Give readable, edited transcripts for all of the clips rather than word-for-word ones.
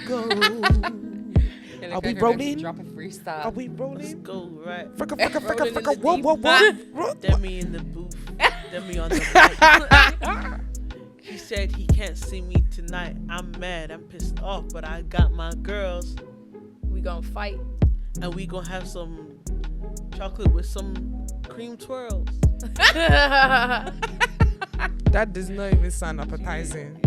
go. Are we rolling? Drop a freestyle. Are we rolling? Let's go, right? Fricka. Whoa. Demi in the booth. Demi on the mic. He said he can't see me tonight. I'm mad. I'm pissed off, but I got my girls. We gonna fight. And we gonna have some chocolate with some cream twirls. That does not even sound appetizing.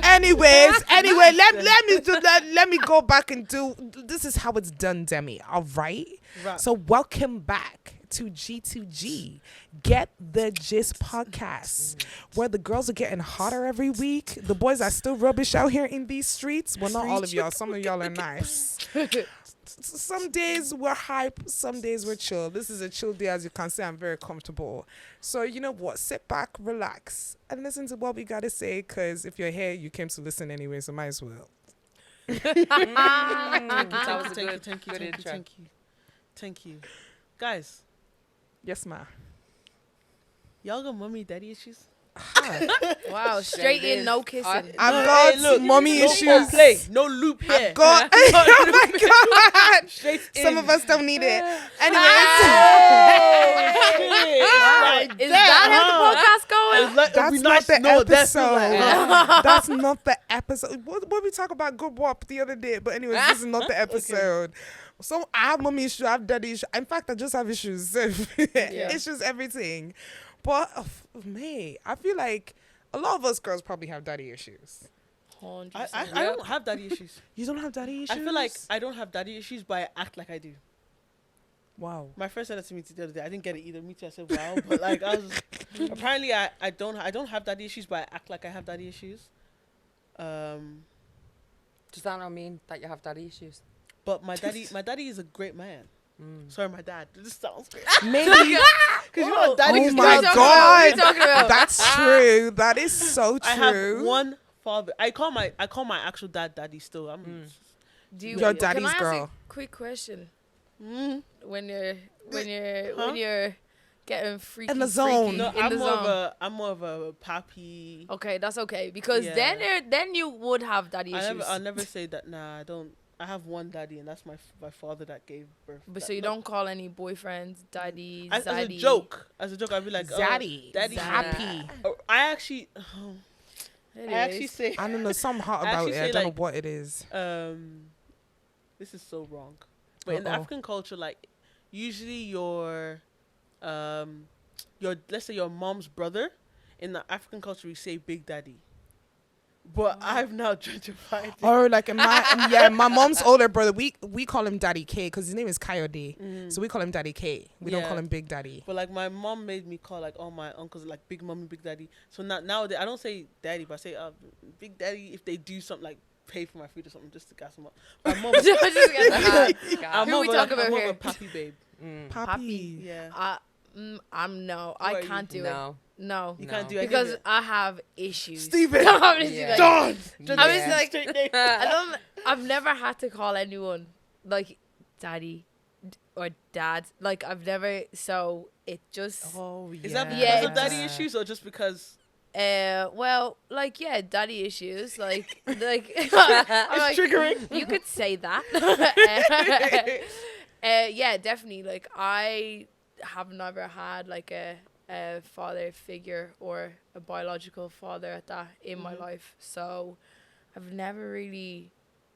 Anyway, let me go back and do. This is how it's done, Demi. All right. So welcome back to G2G, Get the Gist podcast, where the girls are getting hotter every week. The boys are still rubbish out here in these streets. Well, not all of y'all. Some of y'all are nice. Some days we're hype, some days we're chill. This is a chill day, as you can see. I'm very comfortable. So you know what? Sit back, relax, and listen to what we gotta say. Because if you're here, you came to listen anyway, so might as well. That was a good intro. Thank you, guys. Yes, ma. Y'all got mommy daddy issues? Wow, straight in, no kissing. I've got mommy issues. No loop here. Oh my god. Straight in. Some of us don't need it. Anyways. Is that how the podcast going? That's not the episode. That's not the episode. What we talk about good WAP the other day, but anyways, this is not the episode. Okay. So I have mommy issues, I have daddy issues. In fact, I just have issues. Issues, everything. But I feel like a lot of us girls probably have daddy issues. I don't have daddy issues. You don't have daddy issues? I feel like I don't have daddy issues, but I act like I do. Wow. My friend said that to me the other day. I didn't get it either. Me too. I said wow, but like I was apparently I don't have daddy issues, but I act like I have daddy issues. Does that not mean that you have daddy issues? But my daddy is a great man. Sorry, my dad. This sounds great. Maybe because you know daddy. Oh my god, that's true. That is so true. I have one father. I call my actual dad daddy still. Your daddy's can I girl. ask a quick question? When you're getting freaky in the zone. Freaky, no, in the zone. I'm more of a pappy. Okay, that's okay because then you would have daddy issues. I'll never say that. Nah, I don't. I have one daddy, and that's my father that gave birth. But so you don't call any boyfriends daddy, as a zaddy? joke, I'd be like, zaddy, daddy, happy. I actually say I don't know, something hot about it. I don't know what it is. This is so wrong, but in African culture, like usually your let's say your mom's brother, in the African culture we say big daddy. But I've now gentrified it. Or like my mom's older brother, we call him Daddy K because his name is Coyote. So we call him Daddy K. We don't call him Big Daddy. But like my mom made me call like all my uncles like Big Mommy, Big Daddy. So nowadays I don't say daddy, but I say Big Daddy if they do something like pay for my food or something just to gas them up. My mom Who we talking about here? I'm a pappy babe. Pappy. Yeah. I can't do it. No, you can't do it because I have issues. Steven, Don. I've never had to call anyone like daddy or dad. Like I've never. So it just. Oh yeah. Is that because of daddy issues or just because? Well, like daddy issues. Like it's like, triggering. You could say that. Yeah, definitely. Like I have never had like a father figure or a biological father at that in my life, so I've never really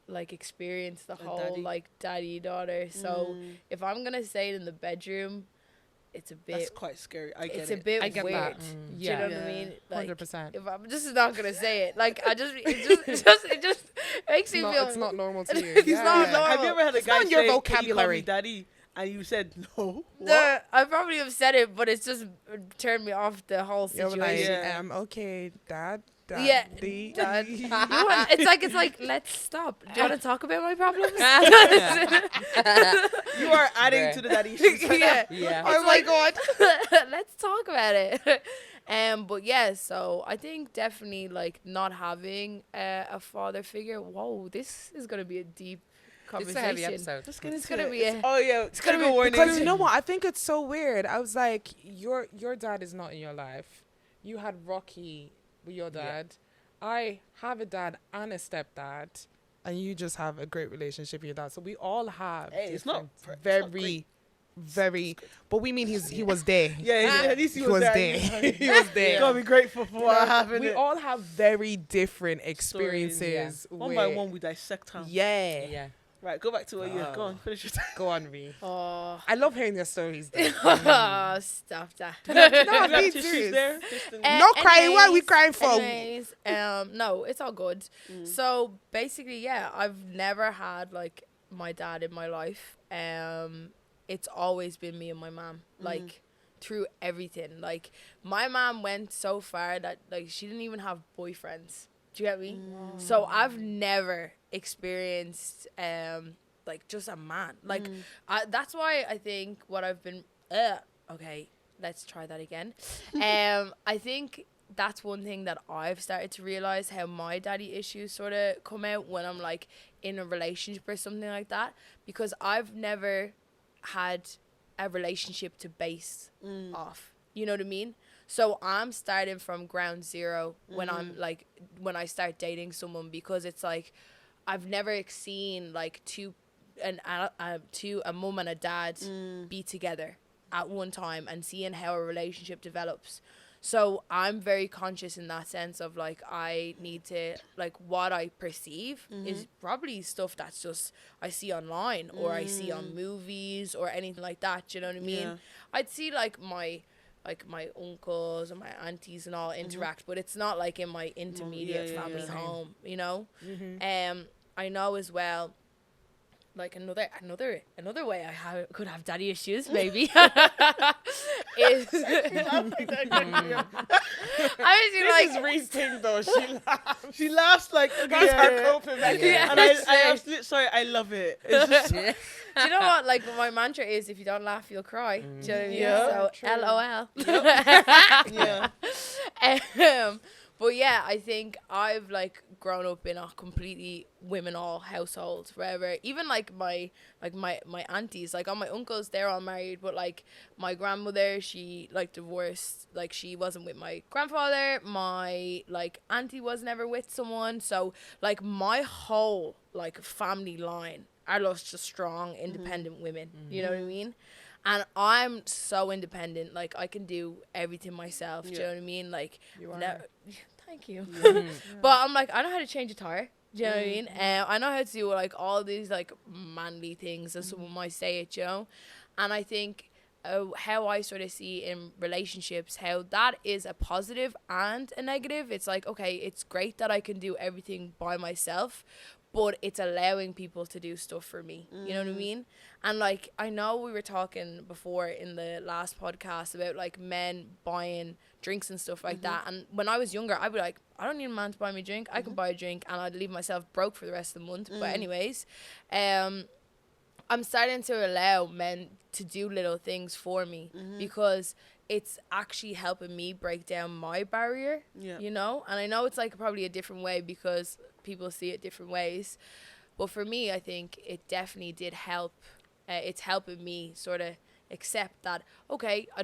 like experienced the whole like daddy daughter. So if I'm gonna say it in the bedroom, it's a bit. That's quite scary. I get it. It's a bit weird. That. Do you know what I mean? Like, 100%. If I'm just not gonna say it, like it just makes me feel. It's not normal to you. It's not normal. Have you ever had a guy not your say, vocabulary. "Can you call me daddy?" And you said no. I probably have said it, but it's just turned me off the whole situation. You're like, okay, dad. Yeah, dad. It's like let's stop. Do you want to talk about my problems? You are adding to the daddy issues. Yeah. Oh my god. Let's talk about it. But yeah, so I think definitely like not having a father figure. Whoa, this is gonna be a deep conversation. It's a heavy episode. It's gonna be it's gonna be warning. Because you know what? I think it's so weird. I was like, your dad is not in your life. You had Rocky with your dad. I have a dad and a stepdad. and you just have a great relationship with your dad. So we all have Hey, it's not different- per- it's not very, great. very. But we mean he was there. Yeah, at least He was there. He was there. Gotta be grateful for what happened. We all have very different experiences. One by with- one, we dissect them. Yeah. Yeah. Right, go back to what you go on, finish your Go on, Ree. Oh, I love hearing your stories. Though. stop that. No, time. be Tissues serious. there? Just in- Not crying. What are we crying for? Anyways, no, it's all good. So basically, yeah, I've never had like my dad in my life. It's always been me and my mom, like through everything. Like my mom went so far that like she didn't even have boyfriends. Do you get me? So I've never experienced like just a man. Like that's why I think what I've been. Okay, let's try that again. I think that's one thing that I've started to realize how my daddy issues sort of come out when I'm like in a relationship or something like that, because I've never had a relationship to base off. You know what I mean? So I'm starting from ground zero when I'm like when I start dating someone, because it's like I've never seen like a mum and a dad be together at one time and seeing how a relationship develops. So I'm very conscious in that sense of like I need to like what I perceive is probably stuff that's just I see online or I see on movies or anything like that. You know what I mean? Yeah. I'd see like my uncles and my aunties and all interact, but it's not like in my intermediate family home. You know, I know as well. Like another way I could have daddy issues maybe is I was like Ree's thing though. She laughs like That's her coping mechanism. Yeah. And I love it. It's just do you know what like my mantra is, if you don't laugh you'll cry. Do you know what I mean? Yeah, So LOL. yeah. But yeah, I think I've like grown up in a completely women all household forever. Even like my aunties, like all my uncles, they're all married, but like my grandmother, she like divorced, like she wasn't with my grandfather. My like auntie was never with someone. So like my whole like family line are just strong, independent women. You know what I mean? And I'm so independent. Like I can do everything myself. Do you know what I mean? Like You are. thank you. But I'm like, I know how to change a tire. Do you know what I mean? I know how to do like all these like manly things, as someone might say it, you know? And I think how I sort of see in relationships, how that is a positive and a negative. It's like, okay, it's great that I can do everything by myself, but it's allowing people to do stuff for me. You know what I mean? And like, I know we were talking before in the last podcast about like men buying drinks and stuff like that. And when I was younger, I'd be like, I don't need a man to buy me a drink. I can buy a drink and I'd leave myself broke for the rest of the month. But anyways, I'm starting to allow men to do little things for me because it's actually helping me break down my barrier, you know? And I know it's like probably a different way because people see it different ways. But for me, I think it definitely did help. It's helping me sort of accept that, okay, I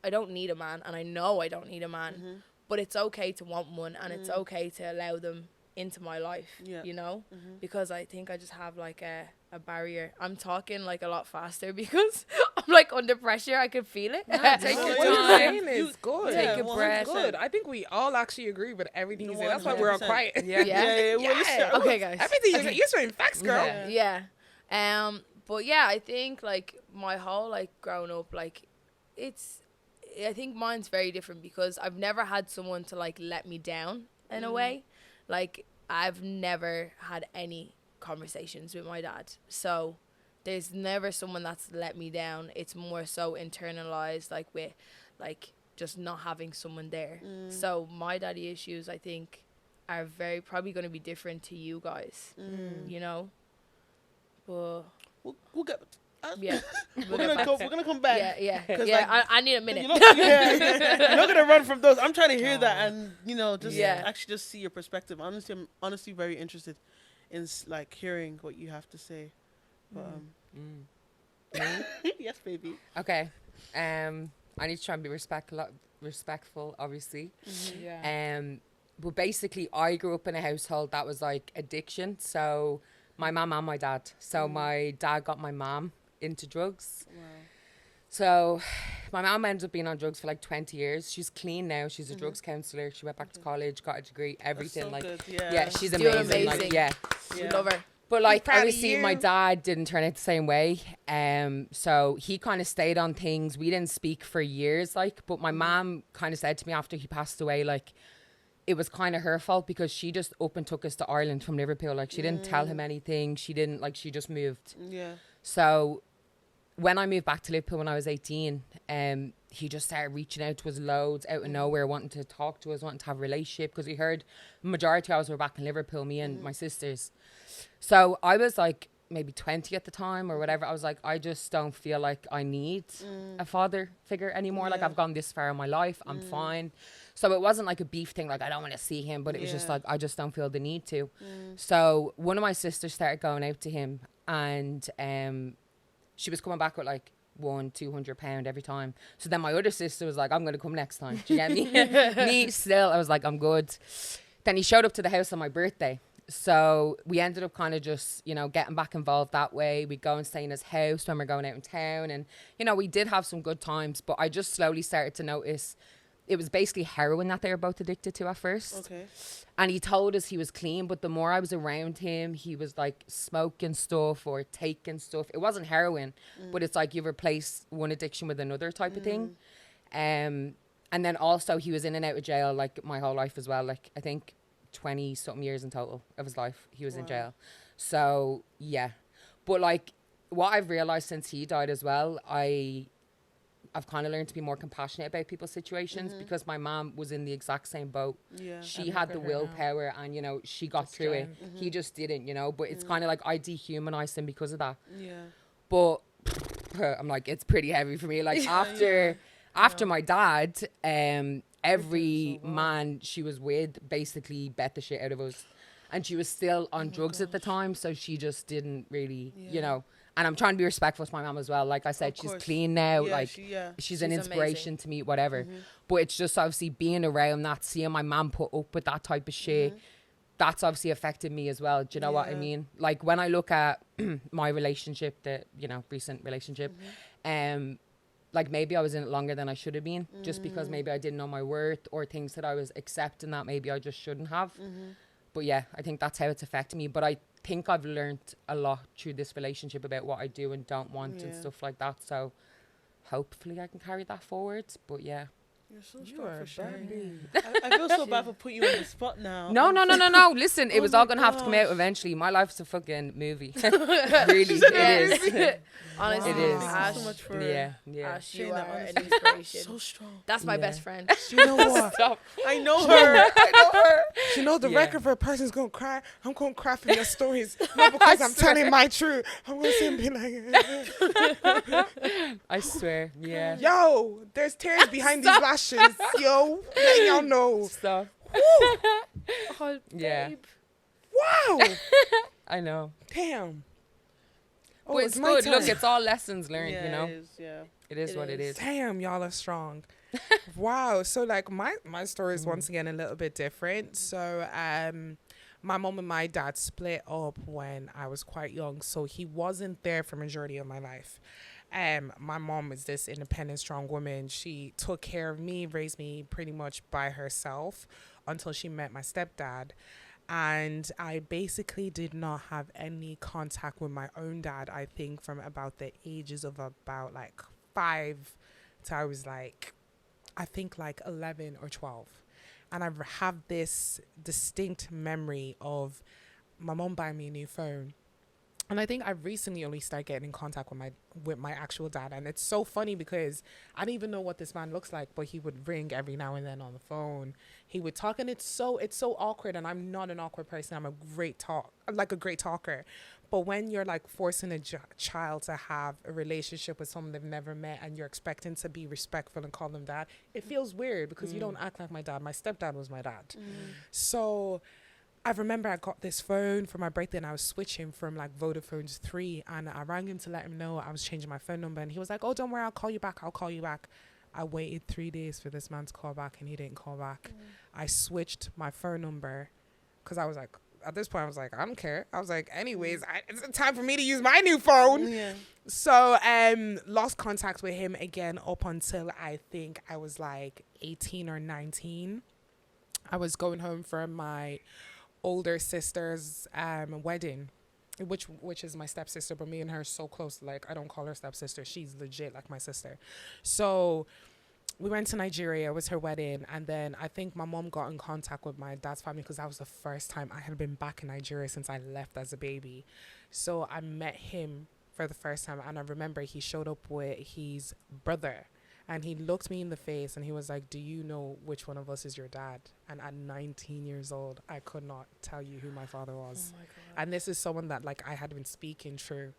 don't need a man, and I know I don't need a man, but it's okay to want one, and it's okay to allow them into my life, you know? Because I think I just have like a barrier. I'm talking like a lot faster because I'm like under pressure. I can feel it. Take No, your what you're time. saying It's good. Take a 100%. breath. Good. I think we all actually agree with everything you say. That's why we're all 100%. quiet. Yeah. Well, listen, Okay, guys. Everything you're saying facts, girl. Yeah. Yeah. But yeah, I think like my whole like growing up, like I think mine's very different because I've never had someone to like let me down in a way. Like I've never had any conversations with my dad. So there's never someone that's let me down. It's more so internalized, like with like just not having someone there. So my daddy issues, I think, are very probably going to be different to you guys, you know? But we'll get. yeah, We're gonna come back. yeah. 'Cause, Yeah, like, I need a minute. You're not gonna run from those. I'm trying to hear that and just actually just see your perspective. Honestly, I'm honestly very interested in like hearing what you have to say. But, yes, baby. Okay. I need to try and be respectful, obviously. Yeah. But basically, I grew up in a household that was like addiction. So my mum and my dad. So my dad got my mum into drugs. Wow. So my mum ended up being on drugs for like 20 years. She's clean now. She's a drugs counsellor. She went back to college, got a degree, everything. So like, good. Yeah. yeah, she's Doing amazing. Like, amazing. yeah. We love her. But like proud of obviously my you. dad didn't turn out the same way. So he kind of stayed on things. We didn't speak for years, like, but my mom kind of said to me after he passed away, like, it was kind of her fault because she just up and took us to Ireland from Liverpool. Like, she didn't tell him anything. She didn't, like, she just moved. Yeah. So when I moved back to Liverpool when I was 18, he just started reaching out to us loads out of nowhere, wanting to talk to us, wanting to have a relationship, because he heard majority of us were back in Liverpool, me and my sisters. So I was like maybe 20 at the time or whatever. I was like, I just don't feel like I need a father figure anymore. Like, I've gone this far in my life. I'm fine. So it wasn't like a beef thing, like I don't want to see him, but it was just like, I just don't feel the need to. So one of my sisters started going out to him, and she was coming back with like £100-200 every time. So then my other sister was like, I'm going to come next time. Do you get me? Me still, I was like, I'm good. Then he showed up to the house on my birthday. So we ended up kind of just, you know, getting back involved that way. We'd go and stay in his house when we're going out in town. And, you know, we did have some good times, but I just slowly started to notice it was basically heroin that they were both addicted to at first. Okay. And he told us he was clean, but the more I was around him, he was like smoking stuff or taking stuff. It wasn't heroin, but it's like you replace one addiction with another type of thing. And then also he was in and out of jail like my whole life as well. Like, I think 20 something years in total of his life he was in jail. So yeah, but like what I've realized since he died as well, I've kind of learned to be more compassionate about people's situations, because my mom was in the exact same boat. Yeah. She had the willpower and, you know, she got through it. He just didn't, you know, but it's kind of like I dehumanized him because of that. Yeah. But I'm like, it's pretty heavy for me. Like after my dad, every man she was with basically bet the shit out of us, and she was still on drugs at the time, so she just didn't really, you know. And I'm trying to be respectful to my mom as well. Like I said, she's clean now. Yeah, like she's an inspiration to me, whatever. But it's just obviously being around that, seeing my mom put up with that type of shit. That's obviously affected me as well. Do you know what I mean? Like when I look at my relationship, the, you know, recent relationship, like maybe I was in it longer than I should have been, just because maybe I didn't know my worth, or things that I was accepting that maybe I just shouldn't have. But yeah, I think that's how it's affected me. But I think I've learned a lot through this relationship about what I do and don't want and stuff like that. So hopefully I can carry that forward. But yeah. You're so strong for sharing. I feel so bad for putting you on the spot now. No. Listen, it was all going to have to come out eventually. My life's a fucking movie. Really, it is. Honestly, it is. Thank you so much for Yeah. Ash, you sharing that are an honesty. inspiration. So strong. That's my best friend. You know what? Stop. I know her. You know, the Yeah. record for a person's gonna cry. I'm gonna cry for your stories, not because I'm telling my truth. I'm gonna sit and be like, I swear. Yeah. yo, there's tears behind these lashes. Yo, let y'all know. Stop. Oh, Yeah. babe. Wow. I know. Damn. Oh, But it's my good. turn. Look, it's all lessons learned, Yeah, you know? it is, yeah. It is what it is. Damn, y'all are strong. Wow. So like my story is once again a little bit different. So my mom and my dad split up when I was quite young, so he wasn't there for majority of my life. My mom is this independent, strong woman. She took care of me, raised me pretty much by herself until she met my stepdad. And I basically did not have any contact with my own dad, I think, from about the ages of about like 5 to I was like, I think like 11 or 12. And I have this distinct memory of my mom buying me a new phone. And I think I recently only started getting in contact with my actual dad. And it's so funny because I didn't even know what this man looks like, but he would ring every now and then on the phone. He would talk, and it's so awkward. And I'm not an awkward person. I'm a great talker. But when you're like forcing a child to have a relationship with someone they've never met, and you're expecting to be respectful and call them dad, it feels weird because you don't act like my dad. My stepdad was my dad. So I remember I got this phone for my birthday, and I was switching from like Vodafone's 3, and I rang him to let him know I was changing my phone number, and he was like, oh, don't worry, I'll call you back. I waited 3 days for this man to call back, and he didn't call back. I switched my phone number because I was like, at this point, I was like, I don't care. I was like, anyways, it's time for me to use my new phone. Yeah. So lost contact with him again up until I think I was like 18 or 19. I was going home for my older sister's wedding, which is my stepsister, but me and her are so close. Like, I don't call her stepsister. She's legit like my sister. So we went to Nigeria. It was her wedding. And then I think my mom got in contact with my dad's family because that was the first time I had been back in Nigeria since I left as a baby. So I met him for the first time. And I remember he showed up with his brother. And he looked me in the face and he was like, do you know which one of us is your dad? And at 19 years old, I could not tell you who my father was. Oh my God. And this is someone that like I had been speaking through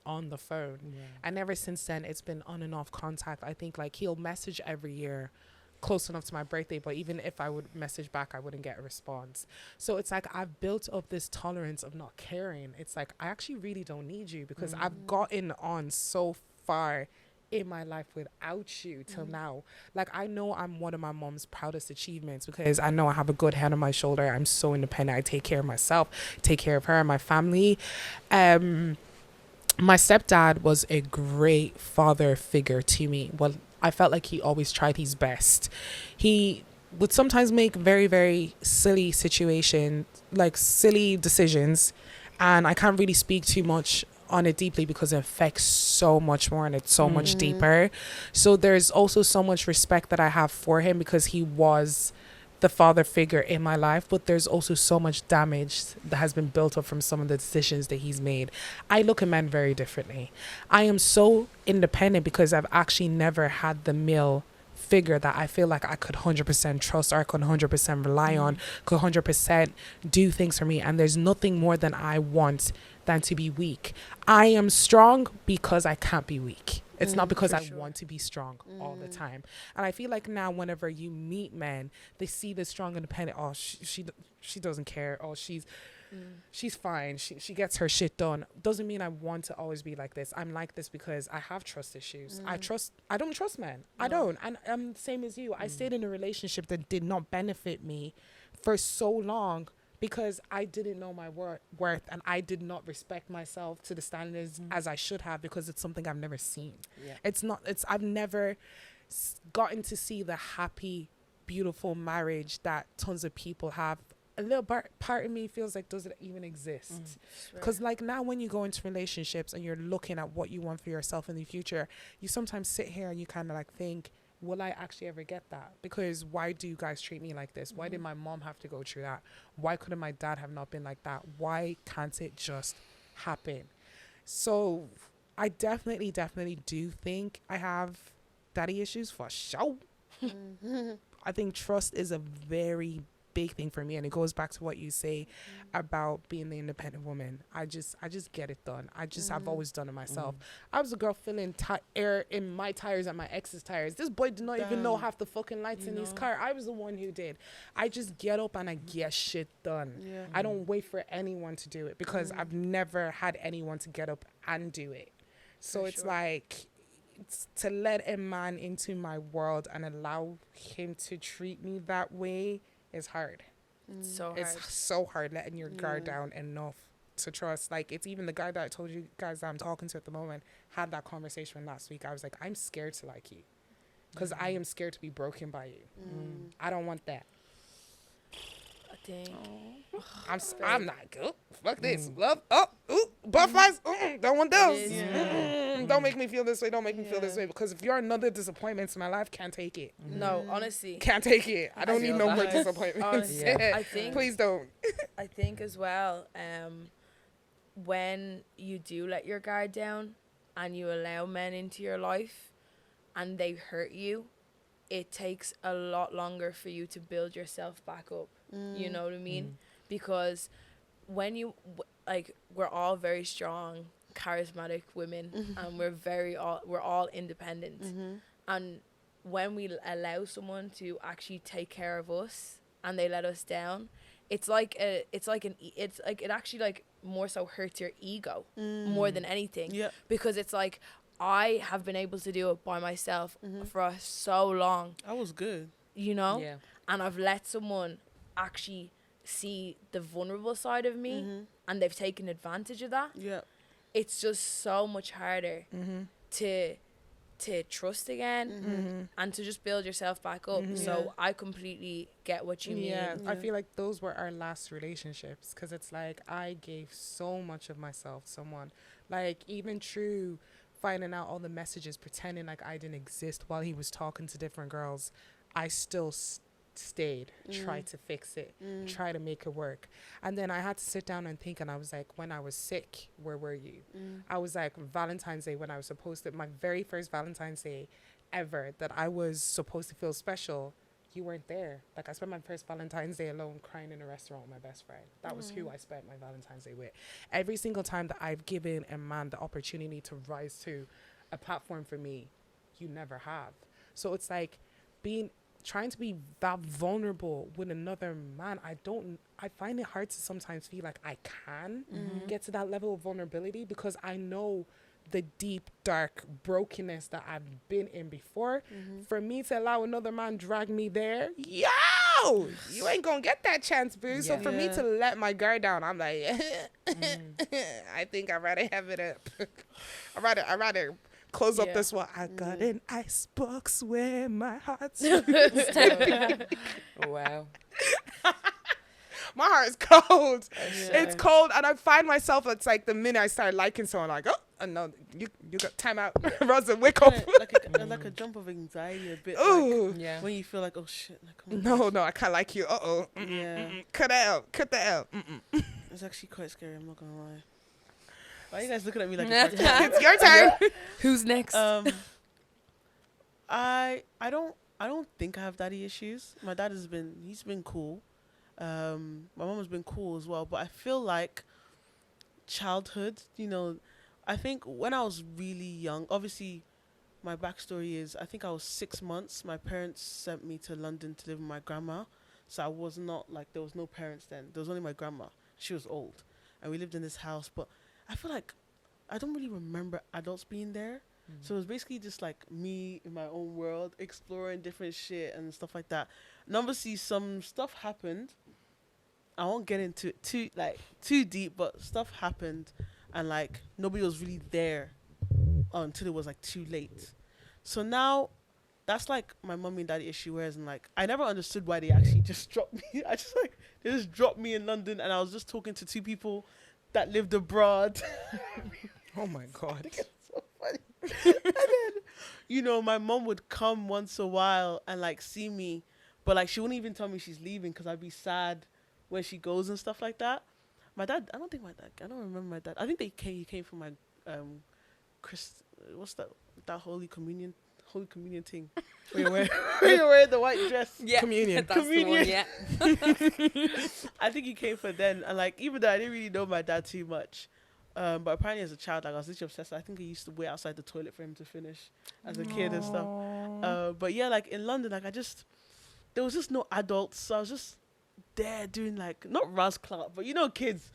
on the phone. Yeah. And ever since then, it's been on and off contact. I think like he'll message every year close enough to my birthday, but even if I would message back, I wouldn't get a response. So it's like I've built up this tolerance of not caring. It's like I actually really don't need you because I've gotten on so far in my life without you till now. Like, I know I'm one of my mom's proudest achievements because I know I have a good head on my shoulder. I'm so independent. I take care of myself, take care of her and my family. My stepdad was a great father figure to me. Well, I felt like he always tried his best. He would sometimes make very, very silly situations, like silly decisions, and I can't really speak too much on it deeply because it affects so much more and it's so much deeper. So there's also so much respect that I have for him because he was the father figure in my life, but there's also so much damage that has been built up from some of the decisions that he's made. I look at men very differently. I am so independent because I've actually never had the male figure that I feel like I could 100% trust or I could 100% rely on, could 100% do things for me. And there's nothing more than I want than to be weak. I am strong because I can't be weak. It's not because I want to be strong all the time. And I feel like now whenever you meet men, they see the strong independent, oh, she doesn't care. Oh, she's fine. She gets her shit done. Doesn't mean I want to always be like this. I'm like this because I have trust issues. I don't trust men. I don't. And I'm the same as you. I stayed in a relationship that did not benefit me for so long because I didn't know my worth and I did not respect myself to the standards as I should have because it's something I've never seen. Yeah. I've never gotten to see the happy, beautiful marriage that tons of people have. A little part of me feels like, does it even exist? Because like now when you go into relationships and you're looking at what you want for yourself in the future, you sometimes sit here and you kind of like think, will I actually ever get that? Because why do you guys treat me like this? Why did my mom have to go through that? Why couldn't my dad have not been like that? Why can't it just happen? So I definitely do think I have daddy issues for sure. I think trust is a very big thing for me, and it goes back to what you say about being the independent woman. I just get it done. I've always done it myself. I was a girl filling air in my tires and my ex's tires. This boy did not even know half the fucking lights in his car. I was the one who did. I just get up and I get shit done. I don't wait for anyone to do it because I've never had anyone to get up and do it. So it's like, to let a man into my world and allow him to treat me that way is hard. It's so hard letting your guard down enough to trust. Like, it's even the guy that I told you guys that I'm talking to at the moment had that conversation last week. I was like, I'm scared to like you because I am scared to be broken by you. I don't want that. I think I'm not good. Fuck this. Love. Butterflies. Don't want those. Don't make me feel this way. Don't make me feel this way. Because if you're another disappointment in my life, can't take it. No, honestly. Can't take it. I don't need no more disappointments. I think. Please don't. I think as well, when you do let your guard down and you allow men into your life and they hurt you, it takes a lot longer for you to build yourself back up. You know what I mean? Because when you, we're all very strong, charismatic women, and we're all independent. And when we allow someone to actually take care of us and they let us down, it actually like more so hurts your ego more than anything. Because it's like, I have been able to do it by myself for so long, I was good. you know? Yeah. And I've let someone actually see the vulnerable side of me and they've taken advantage of that. Yeah. It's just so much harder to trust again and to just build yourself back up. So I completely get what you mean. Yeah, I feel like those were our last relationships because it's like I gave so much of myself to someone. Like even through finding out all the messages, pretending like I didn't exist while he was talking to different girls, I still stayed, tried to fix it, try to make it work. And then I had to sit down and think, and I was like, when I was sick, where were you? I was like, Valentine's Day, when I was supposed to, my very first Valentine's Day ever that I was supposed to feel special, you weren't there. Like I spent my first Valentine's Day alone crying in a restaurant with my best friend. That was who I spent my Valentine's Day with. Every single time that I've given a man the opportunity to rise to a platform for me, you never have. So it's like trying to be that vulnerable with another man. I find it hard to sometimes feel like I can get to that level of vulnerability because I know the deep, dark brokenness that I've been in before. For me to allow another man drag me there, yo, you ain't gonna get that chance, boo. So for me to let my guard down, I'm like, I think I'd rather have it up. I'd rather close up this one. I got an ice box where my heart's Wow. my heart is cold. It's cold, and I find myself, it's like the minute I start liking someone, like, oh no, you got time out. Rosa, wake up. Like a jump of anxiety a bit. Ooh. Like, when you feel like, oh shit, like, come on, No, I can't like you. Uh-oh. Cut that out. It's actually quite scary, I'm not gonna lie. Why are you guys looking at me like It's your turn. Who's next? I don't think I have daddy issues. My dad he's been cool. My mom has been cool as well, but I feel like childhood, I think when I was really young, obviously my backstory is I think I was 6 months. My parents sent me to London to live with my grandma. So I was not like, there was no parents then. There was only my grandma. She was old. And we lived in this house. But I feel like I don't really remember adults being there. So it was basically just like me in my own world, exploring different shit and stuff like that. And obviously some stuff happened. I won't get into it too deep, but stuff happened and like nobody was really there until it was like too late. So now that's like my mommy and daddy issue, whereas like I never understood why they actually just dropped me. They just dropped me in London and I was just talking to two people that lived abroad. Oh my God. It's so funny. And then, my mom would come once a while and like see me, but like she wouldn't even tell me she's leaving because I'd be sad when she goes and stuff like that. My dad, I don't remember my dad. I think he came from my what's that Holy Communion thing where you wear the white dress. Yeah, Communion. That's Communion. The one, yeah. I think he came for then, and like even though I didn't really know my dad too much, but apparently as a child, like I was literally obsessed. I think I used to wait outside the toilet for him to finish as a kid and stuff. But yeah, like in London, like there was just no adults, so I was just there doing like not Ras Clark, but kids.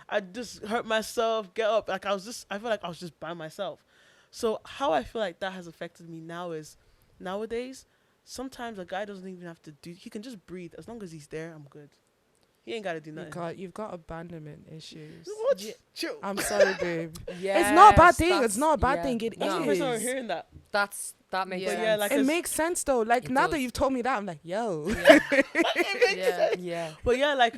I just hurt myself, get up. Like I feel like I was just by myself. So how I feel like that has affected me now is nowadays, sometimes a guy doesn't even have to he can just breathe. As long as he's there, I'm good. He ain't got to do nothing. You've got abandonment issues. What? Chill. I'm sorry, babe. Yeah, It's not a bad thing. It's not a bad thing. It That's the is. first time I'm hearing that. That makes Yeah. sense. Yeah, like It makes sense though. Like It now does. that you've told me that, I'm like, yo. Yeah. But yeah, like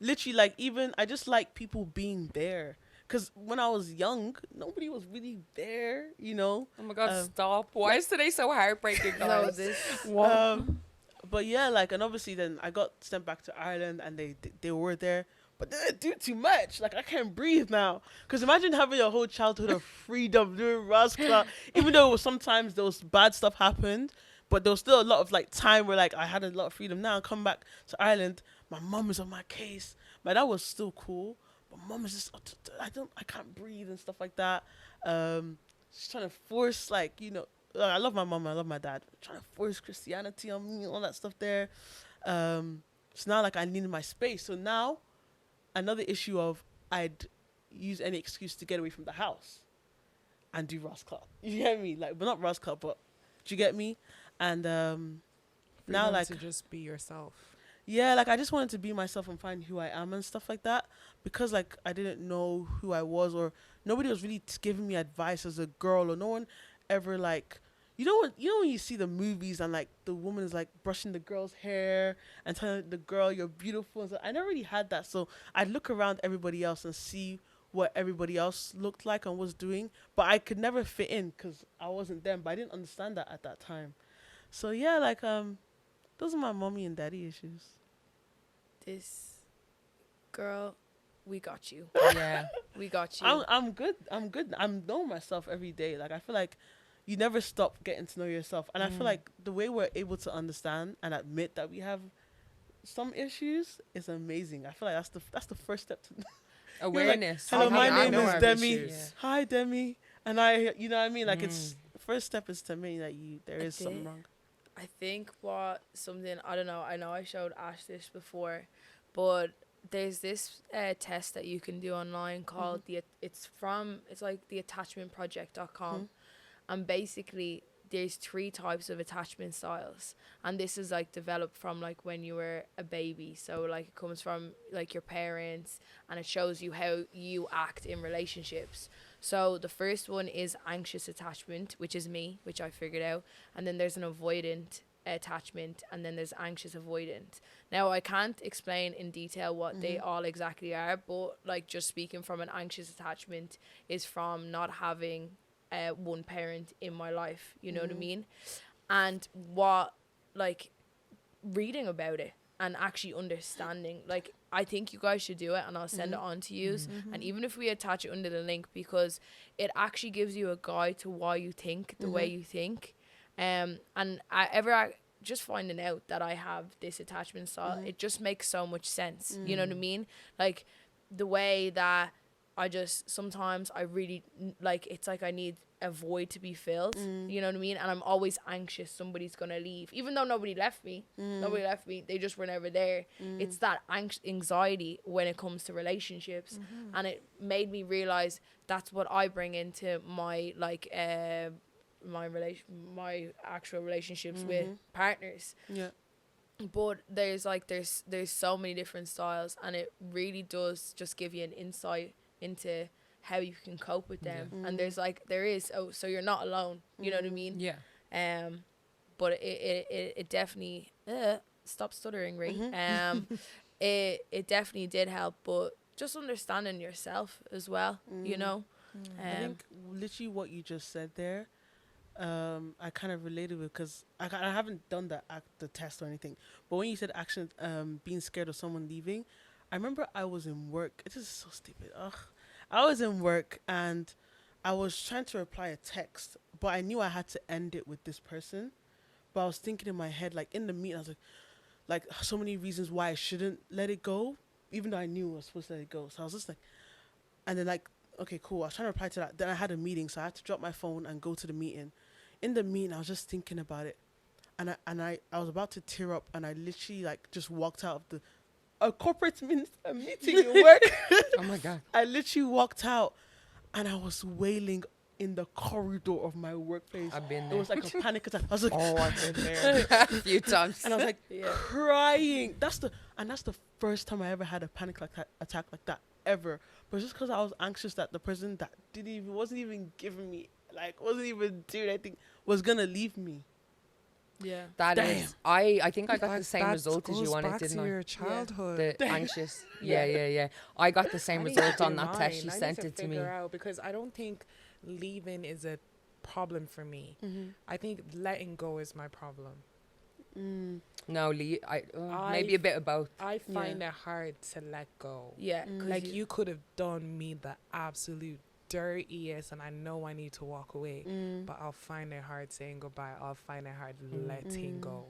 literally, like even I just like people being there. Cause when I was young, nobody was really there. Oh my God, stop! Why is today so heartbreaking, No, guys? But yeah, like, and obviously then I got sent back to Ireland and they were there, but they didn't do too much. Like I can't breathe now. Cause imagine having your whole childhood of freedom doing Rascal, even though sometimes those bad stuff happened, but there was still a lot of like time where like I had a lot of freedom. Now I come back to Ireland, my mom is on my case. My dad was still cool, but mom is just, I can't breathe and stuff like that. She's trying to force like, I love my mom, I love my dad. Trying to force Christianity on me, all that stuff there. So now like I needed my space. So now another issue of I'd use any excuse to get away from the house. and do Rascal. You get me? Like, but not Rascal, but do you get me? And now, Freedom like, to just be yourself. yeah, like I just wanted to be myself and find who I am and stuff like that, because like I didn't know who I was, or nobody was really giving me advice as a girl, or no one ever like, when you see the movies and like the woman is like brushing the girl's hair and telling the girl you're beautiful and so I never really had that. So I'd look around everybody else and see what everybody else looked like and was doing, but I could never fit in because I wasn't them, but I didn't understand that at that time. So yeah, like those are my mommy and daddy issues. This girl, we got you. Yeah. We got you. I'm good. I'm knowing myself every day. Like I feel like you never stop getting to know yourself, and I feel like the way we're able to understand and admit that we have some issues is amazing. I feel like that's the first step to Awareness. hello, Of my having name is our Demi. issues. Yeah. Hi, Demi. And you know what I mean? Like it's first step is to me that there is something wrong. I think I don't know. I know I showed Ash this before, but there's this test that you can do online called it's like the attachmentproject.com, and basically there's 3 types of attachment styles, and this is like developed from like when you were a baby, so like it comes from like your parents, and it shows you how you act in relationships. So the first one is anxious attachment, which is me, which I figured out, and then there's an avoidant attachment, and then there's anxious avoidant. Now I can't explain in detail what they all exactly are, but like just speaking from an anxious attachment is from not having one parent in my life, you know what I mean? And what, like, reading about it and actually understanding, like, I think you guys should do it, and I'll send it on to you. And even if we attach it under the link, because it actually gives you a guide to why you think the way you think. And just finding out that I have this attachment style, it just makes so much sense. You know what I mean? Like, the way that sometimes I really, like, it's like I need a void to be filled. You know what I mean? And I'm always anxious somebody's gonna leave, even though nobody left me. They just were never there. It's that anxiety when it comes to relationships, and it made me realize that's what I bring into my like my actual relationships with partners. Yeah. But there's so many different styles, and it really does just give you an insight into how you can cope with them. And so you're not alone, you know what I mean? Yeah. But it definitely stop stuttering, Ray. It definitely did help, but just understanding yourself as well, you know. I think literally what you just said there, I kind of related with, because I haven't done the test or anything, but when you said action, being scared of someone leaving, I remember I was in work. This is so stupid. I was in work and I was trying to reply a text, but I knew I had to end it with this person. But I was thinking in my head, like in the meeting, I was like so many reasons why I shouldn't let it go, even though I knew I was supposed to let it go. So I was just like, and then like, okay, cool. I was trying to reply to that. Then I had a meeting, so I had to drop my phone and go to the meeting. In the meeting, I was just thinking about it, and I was about to tear up, and I literally like just walked out of a corporate meeting in work. Oh my God. I literally walked out, and I was wailing in the corridor of my workplace. I've been It there. was like a panic attack. I was like, I've been there. A few times. and I was like crying. That's the first time I ever had a panic attack like that ever. But just because I was anxious that the person that wasn't even giving me, like, wasn't even doing anything, was gonna leave me. Yeah. That Damn. is, I think I got the same That result as you goes on it, back didn't to I? your childhood. The anxious. Yeah. I got the same result on that test. She I need sent it to me. figure out, because I don't think leaving is a problem for me. I think letting go is my problem. No, maybe a bit of both. I find it hard to let go. Yeah. 'cause Like, you could have done me the absolute dirtiest, and I know I need to walk away, but I'll find it hard saying goodbye. I'll find it hard letting go.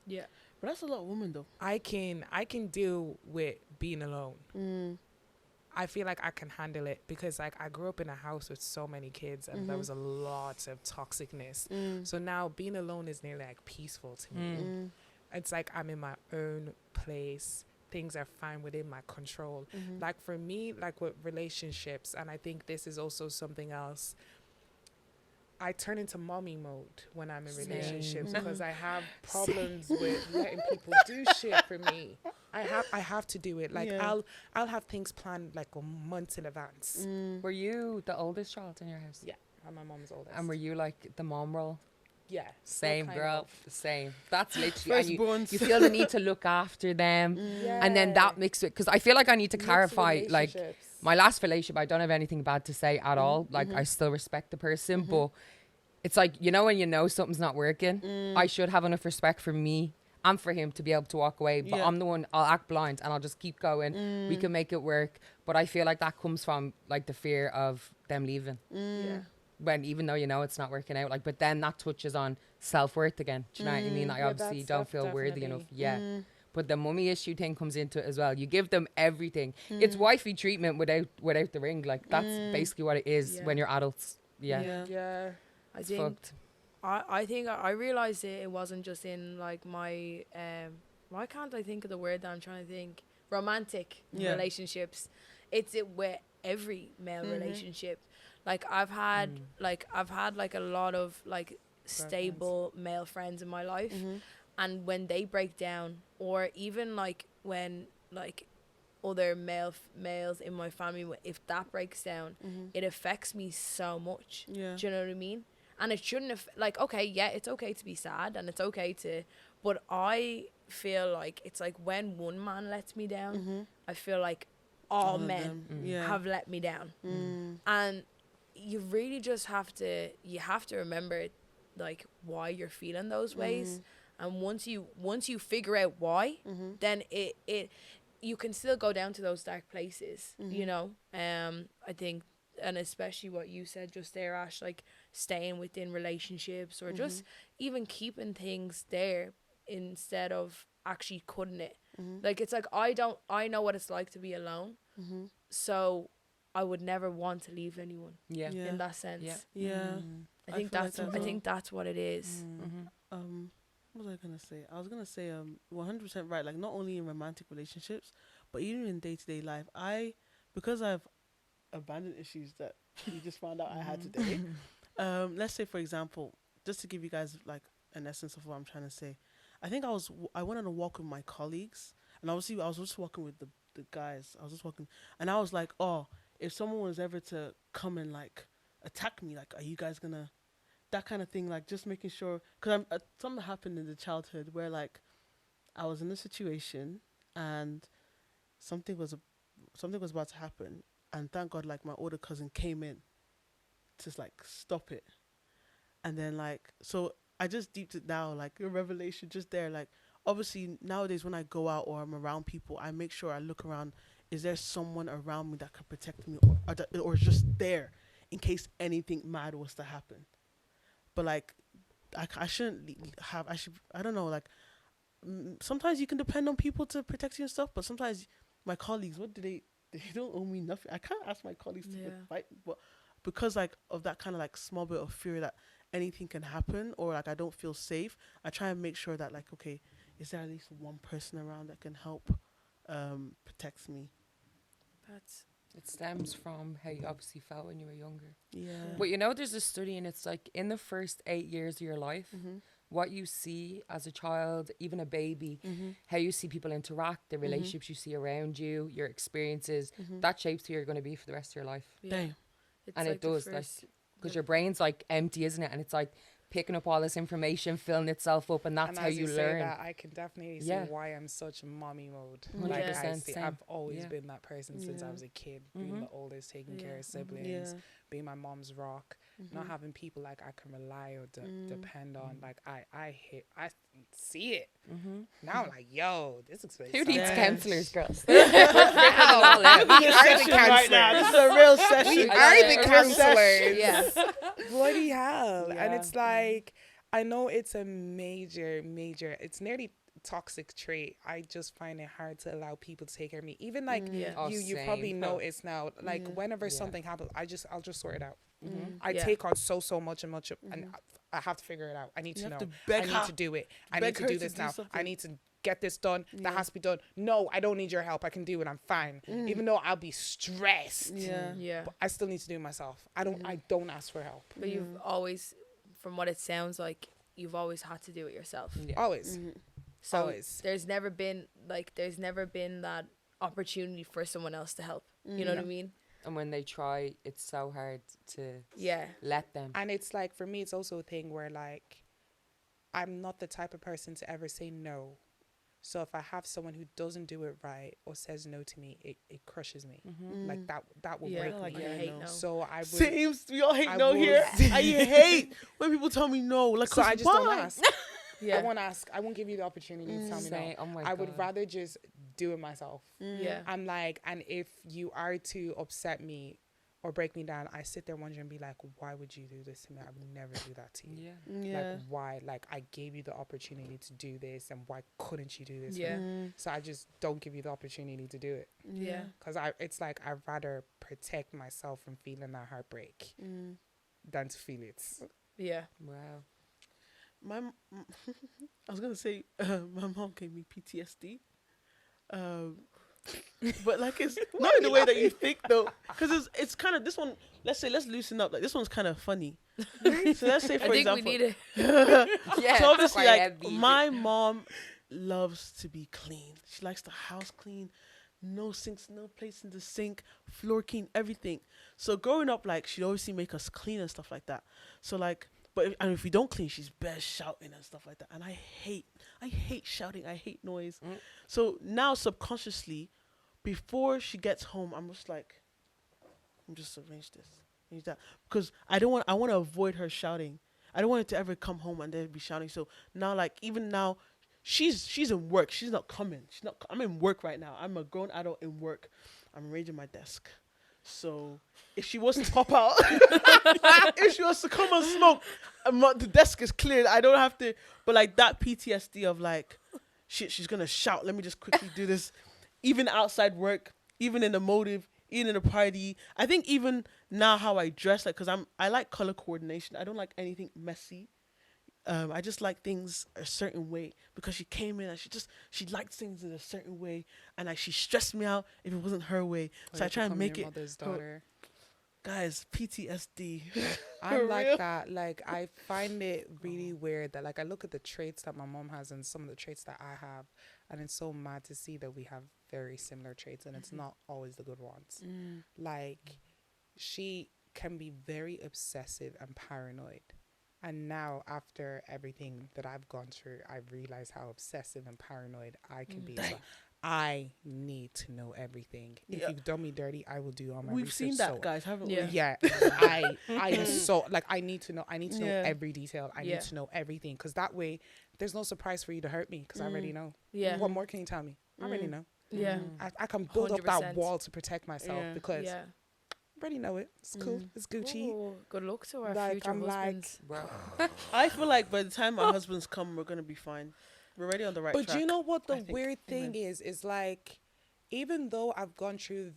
Yeah. But that's a lot of women though. I can deal with being alone. I feel like I can handle it, because like I grew up in a house with so many kids, and there was a lot of toxicness. So now being alone is nearly like peaceful to me. It's like I'm in my own place. Things are fine within my control. Like for me, like with relationships, and I think this is also something else I turn into mommy mode when I'm in Same. relationships because I have problems with letting people do shit for me. I have to do it. Like Yeah. I'll have things planned like a month in advance. Were you the oldest child in your house? Yeah, I'm my mom's oldest. And were you like the mom role? Yeah, Same, kind girl. of. Same. That's literally. And Firstborns. you feel the need to look after them. Yeah. And then that mixed with, because I feel like I need to Mixed clarify, like, relationships. my last relationship, I don't have anything bad to say at all. Like, I still respect the person, but it's like, you know, when you know something's not working, I should have enough respect for me and for him to be able to walk away. But Yeah. I'm the one, I'll act blind and I'll just keep going. We can make it work. But I feel like that comes from, like, the fear of them leaving. Yeah. When even though you know it's not working out, like, but then that touches on self-worth again. Do you know what I mean? I Yeah, obviously that's don't feel worthy definitely. enough. Yeah. But the mummy issue thing comes into it as well. You give them everything. It's wifey treatment without the ring. Like, that's basically what it is Yeah. when you're adults. Yeah. Yeah. Yeah. I It's think fucked. I think I realized it wasn't just in like my why can't I think of the word that I'm trying to think, romantic Yeah. relationships. It's it with every male relationship. Like I've had like a lot of like stable male friends in my life, and when they break down, or even like when like other males in my family, if that breaks down, it affects me so much. Yeah. Do you know what I mean? And it shouldn't have, like, okay, yeah, it's okay to be sad and it's okay to, but I feel like it's like when one man lets me down, I feel like all of men them. Yeah. have let me down. And you really just have to remember like why you're feeling those ways. And once you figure out why, then it you can still go down to those dark places, you know. I think, and especially what you said just there, Ash, like staying within relationships or just even keeping things there instead of actually cutting it. Like, it's like I know what it's like to be alone, so I would never want to leave anyone. Yeah. Yeah. In that sense, Yeah. Yeah. I think feel like that's that as I well. think that's what it is. What was I gonna say? I was gonna say 100% right. Like, not only in romantic relationships, but even in day-to-day life. Because I've abandoned issues that you just found out I had today. Let's say, for example, just to give you guys like an essence of what I'm trying to say. I think I went on a walk with my colleagues, and obviously I was just walking with the guys. I was just walking, and I was like, oh, if someone was ever to come and like attack me, like, are you guys gonna, that kind of thing, like just making sure, because something happened in the childhood where like I was in a situation and something was about to happen, and thank God like my older cousin came in to like stop it. And then like, so I just deeped it now, like a revelation just there. Like, obviously nowadays when I go out or I'm around people, I make sure I look around, is there someone around me that can protect me, or just there in case anything mad was to happen. But like, I shouldn't have, I don't know, like, sometimes you can depend on people to protect you and stuff, but sometimes my colleagues, they don't owe me nothing. I can't ask my colleagues to fight, but because like of that kind of like small bit of fear that anything can happen, or like I don't feel safe, I try and make sure that like, okay, is there at least one person around that can help protect me? It stems from how you obviously felt when you were younger. Yeah. But you know, there's a study, and it's like in the first 8 years of your life, what you see as a child, even a baby, how you see people interact, the relationships you see around you, your experiences, that shapes who you're going to be for the rest of your life. Damn. It's And like it does, the like, first- because your brain's like empty, isn't it? And it's like picking up all this information, filling itself up, and that's And how as you say learn. that, I can definitely see Yeah. why I'm such mommy mode. 100% see, same. I've always Yeah. been that person since I Yeah. was a kid, being the oldest, taking care of siblings, Yeah. being my mom's rock, not having people like I can rely or depend on. Like I see it. Now I'm like, yo, this is Who needs Yes. counsellors, girls? We are the Right now, this counselors. is a real session. We I are love the it. counselors. Yeah. Bloody hell. And Yeah. it's like, I know it's a major, it's nearly toxic trait. I just find it hard to allow people to take care of me. Even like Oh, you probably same. notice now, like whenever Yeah. something happens, I'll just sort it out. I Yeah. take on so much and I have to figure it out. I need You to have know. to beg I need her. to do it. I Beg need to her do to this do now. I something. need to get this done. That has to be done. No, I don't need your help. I can do it. I'm fine. Even though I'll be stressed. Yeah. But I still need to do it myself. I don't ask for help. But you've always, from what it sounds like, you've always had to do it yourself. Yeah. Always. So Always. there's never been that opportunity for someone else to help. You know what I mean? And when they try, it's so hard to Yeah. let them. And it's like, for me, it's also a thing where like, I'm not the type of person to ever say no. So if I have someone who doesn't do it right or says no to me, it crushes me. Like that will break like me. I hate no. So I would. Same. We all hate I no will- here. I hate when people tell me no. Like, So I just don't ask. Yeah. I won't ask. I won't give you the opportunity to tell me Say, no. oh my I would God. rather just do it myself. Yeah. I'm like, and if you are to upset me or break me down, I sit there wondering and be like, why would you do this to me? I would never do that to you. Yeah. Like, why? Like, I gave you the opportunity to do this, and why couldn't you do this? Yeah. So I just don't give you the opportunity to do it. Yeah. Because it's like, I'd rather protect myself from feeling that heartbreak than to feel it. Yeah. Wow. I was gonna say my mom gave me PTSD, but like it's not in the way that you think though, because it's kind of this one. Let's loosen up. Like this one's kind of funny. So let's say I for think example, we need it. Yeah. so obviously quite like heavy. my mom loves to be clean. She likes the house clean, no sinks, no place in the sink, floor clean, everything. So growing up, like she'd obviously make us clean and stuff like that. So like, but if we don't clean, she's best shouting and stuff like that. And I hate shouting. I hate noise. So now subconsciously, before she gets home, I'm just like, arrange this, arrange that, because I want to avoid her shouting. I don't want her to ever come home and then be shouting. So now, like even now, she's in work. She's not coming. I'm in work right now. I'm a grown adult in work. I'm arranging my desk. So if she wants to pop out, if she wants to come and smoke, the desk is cleared. I don't have to. But like that PTSD of like, shit, she's gonna shout. Let me just quickly do this. Even outside work, even in the motive, even in a party. I think even now how I dress, like, cause I like color coordination. I don't like anything messy. I just like things a certain way because she came in and she liked things in a certain way, and like she stressed me out if it wasn't her way. So I try and make it. Mother's daughter. Guys, PTSD. I'm For like real? that. Like, I find it really weird that, like, I look at the traits that my mom has and some of the traits that I have, and it's so mad to see that we have very similar traits, and it's not always the good ones. Like, she can be very obsessive and paranoid. And now, after everything that I've gone through, I've realized how obsessive and paranoid I can be. So I need to know everything. If you've done me dirty, I will do all my We've research. seen that, guys, haven't we? Yeah, I am so like I need to know Yeah. every detail. I need to know everything, because that way there's no surprise for you to hurt me, because I already know. Yeah. What more can you tell me? I already know. Yeah. I can build up that 100%. wall to protect myself because Yeah. I already know it. It's cool. It's Gucci. Ooh, good luck to our Like, future I'm like, husbands. Wow. I feel like by the time our husbands come, we're gonna be fine. We're already on the right track. But you know what the I think. weird thing Amen. is like, even though I've gone through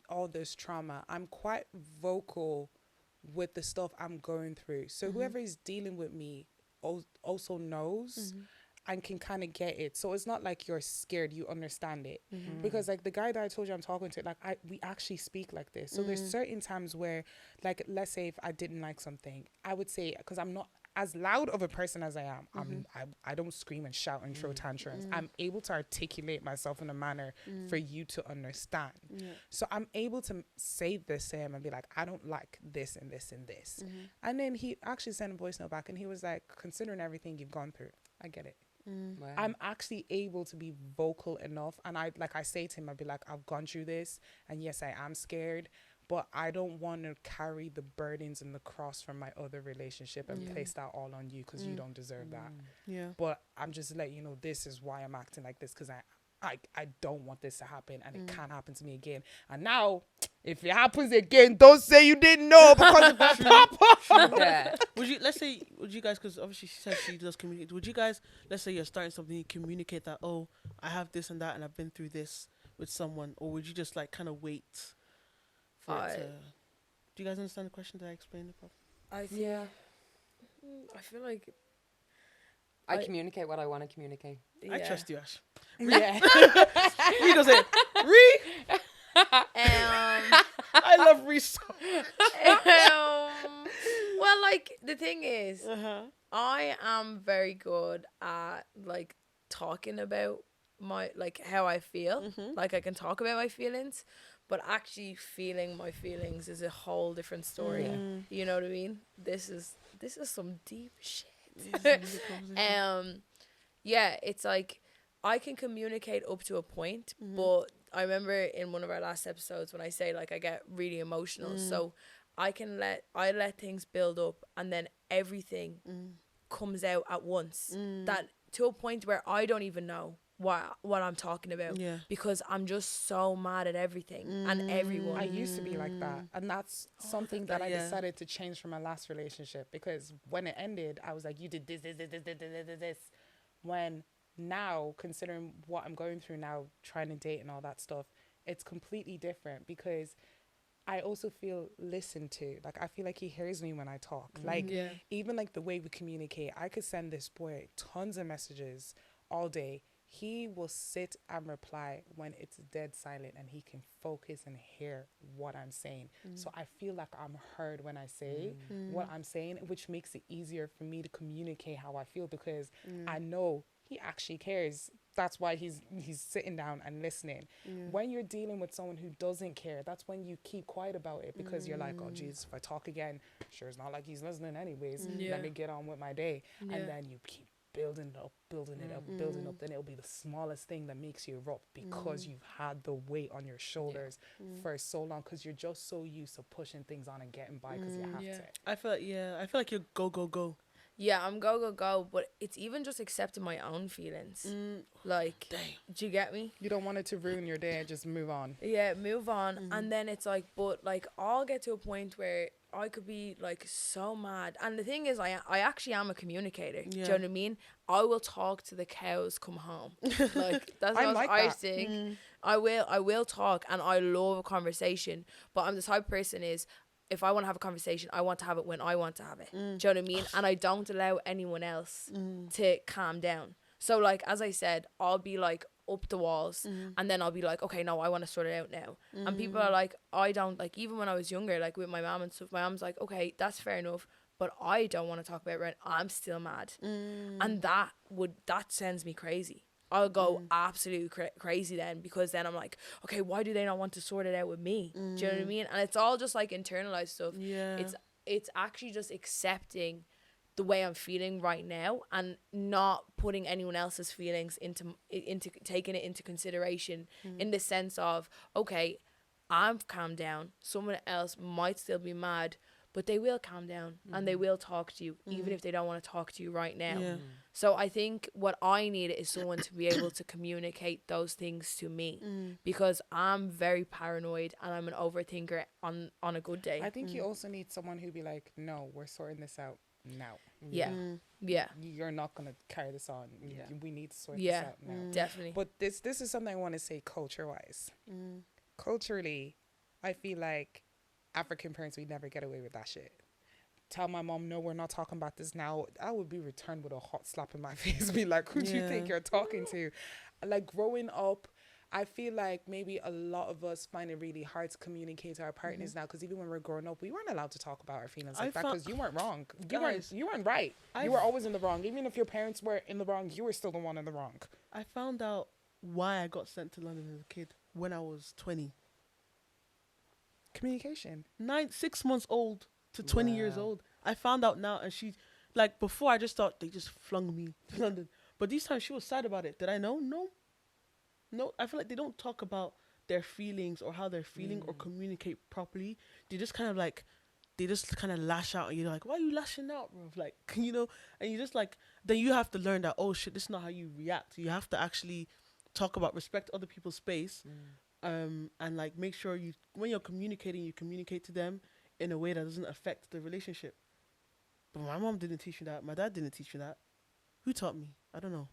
all this trauma, I'm quite vocal with the stuff I'm going through. So whoever is dealing with me also knows and can kind of get it. So it's not like you're scared, you understand it. Because like the guy that I told you I'm talking to, like we actually speak like this. So there's certain times where, like, let's say if I didn't like something, I would say, because I'm not as loud of a person as I am, I don't scream and shout and throw tantrums. I'm able to articulate myself in a manner for you to understand. So I'm able to say this to him and be like, I don't like this and this and this. And then he actually sent a voice note back and he was like, considering everything you've gone through, I get it. Wow. I'm actually able to be vocal enough, and I say to him, I'd be like, I've gone through this, and yes, I am scared, but I don't want to carry the burdens and the cross from my other relationship and place that all on you, because you don't deserve that. Yeah. But I'm just letting you know, this is why I'm acting like this, because I don't want this to happen, and it can't happen to me again. And now, if it happens again, don't say you didn't know, because if I pop up. Yeah. Would you guys, because obviously she said she does communicate. Would you guys, let's say you're starting something, you communicate that, oh, I have this and that, and I've been through this with someone, or would you just like kind of wait for it to? Do you guys understand the question? Did I explain it properly? I feel, Yeah. I feel like I communicate what I want to communicate. I trust you, Ash. Yeah. Ree goes in. Ree. I love Ree so well, like, the thing is, Uh-huh. I am very good at, like, talking about my, like, how I feel. Mm-hmm. Like, I can talk about my feelings, but actually feeling my feelings is a whole different story. Mm. You know what I mean? This is some deep shit. Yeah, it's like I can communicate up to a point, but I remember in one of our last episodes when I say, like, I get really emotional, so I let things build up, and then everything comes out at once, that to a point where I don't even know what I'm talking about, because I'm just so mad at everything and everyone. I used to be like that, and that's something that I decided to change from my last relationship, because when it ended, I was like, you did this. When now, considering what I'm going through now, trying to date and all that stuff, it's completely different, because I also feel listened to. Like, I feel like he hears me when I talk. Like, even like the way we communicate, I could send this boy tons of messages all day. He will sit and reply when it's dead silent, and he can focus and hear what I'm saying. So I feel like I'm heard when I say what I'm saying, which makes it easier for me to communicate how I feel, because I know he actually cares. That's why he's sitting down and listening. When you're dealing with someone who doesn't care, that's when you keep quiet about it, because you're like, oh geez, if I talk again, sure, it's not like he's listening anyways. Let me get on with my day. And then you keep building it up, then it'll be the smallest thing that makes you erupt, because you've had the weight on your shoulders for so long, because you're just so used to pushing things on and getting by, because you have to. I feel like you're go. Yeah, I'm go, but it's even just accepting my own feelings. Like, do you get me? You don't want it to ruin your day and just move on. Yeah, move on. And then it's like, but like, I'll get to a point where I could be like so mad. And the thing is, I actually am a communicator. Do you know what I mean? I will talk to the cows come home. Like, that's I'm what like I that. think. I will talk, and I love a conversation. But I'm the type of person is, if I want to have a conversation, I want to have it when I want to have it. Do you know what I mean? And I don't allow anyone else to calm down. So, like, as I said, I'll be like up the walls, and then I'll be like, okay, no, I want to sort it out now. And people are like, I don't, like, even when I was younger, like with my mom and stuff, my mom's like, okay, that's fair enough, but I don't want to talk about it right now. I'm still mad. And that sends me crazy. I'll go absolutely crazy then, because then I'm like, okay, why do they not want to sort it out with me? Do you know what I mean? And it's all just like internalized stuff. It's actually just accepting the way I'm feeling right now, and not putting anyone else's feelings into taking it into consideration, in the sense of, okay, I've calmed down, someone else might still be mad, but they will calm down and they will talk to you, even if they don't want to talk to you right now. So I think what I need is someone to be able to communicate those things to me, because I'm very paranoid and I'm an overthinker on a good day. I think you also need someone who'd be like, no, we're sorting this out now. Yeah. You're not going to carry this on. We need to sort this Yeah, out now. definitely. But this is something I want to say culture-wise. Culturally, I feel like African parents, we never get away with that shit. Tell my mom, no, we're not talking about this now. I would be returned with a hot slap in my face. Be like, who do you think you're talking to? Like, growing up, I feel like maybe a lot of us find it really hard to communicate to our partners now, because even when we're growing up, we weren't allowed to talk about our feelings like that, because you weren't wrong. You weren't right. You were always in the wrong. Even if your parents were in the wrong, you were still the one in the wrong. I found out why I got sent to London as a kid when I was 20. Communication. 6 months old to 20 years old. I found out now, and she, like, before I just thought they just flung me to London. But this time she was sad about it. Did I know? No. I feel like they don't talk about their feelings or how they're feeling or communicate properly. They just kind of lash out, and you're like, why are you lashing out, bro? Like, you know, and you just like, then you have to learn that, oh shit, this is not how you react. You have to actually talk about, respect other people's space. And like, make sure when you're communicating, you communicate to them in a way that doesn't affect the relationship. But my mom didn't teach me that. My dad didn't teach me that. Who taught me? I don't know.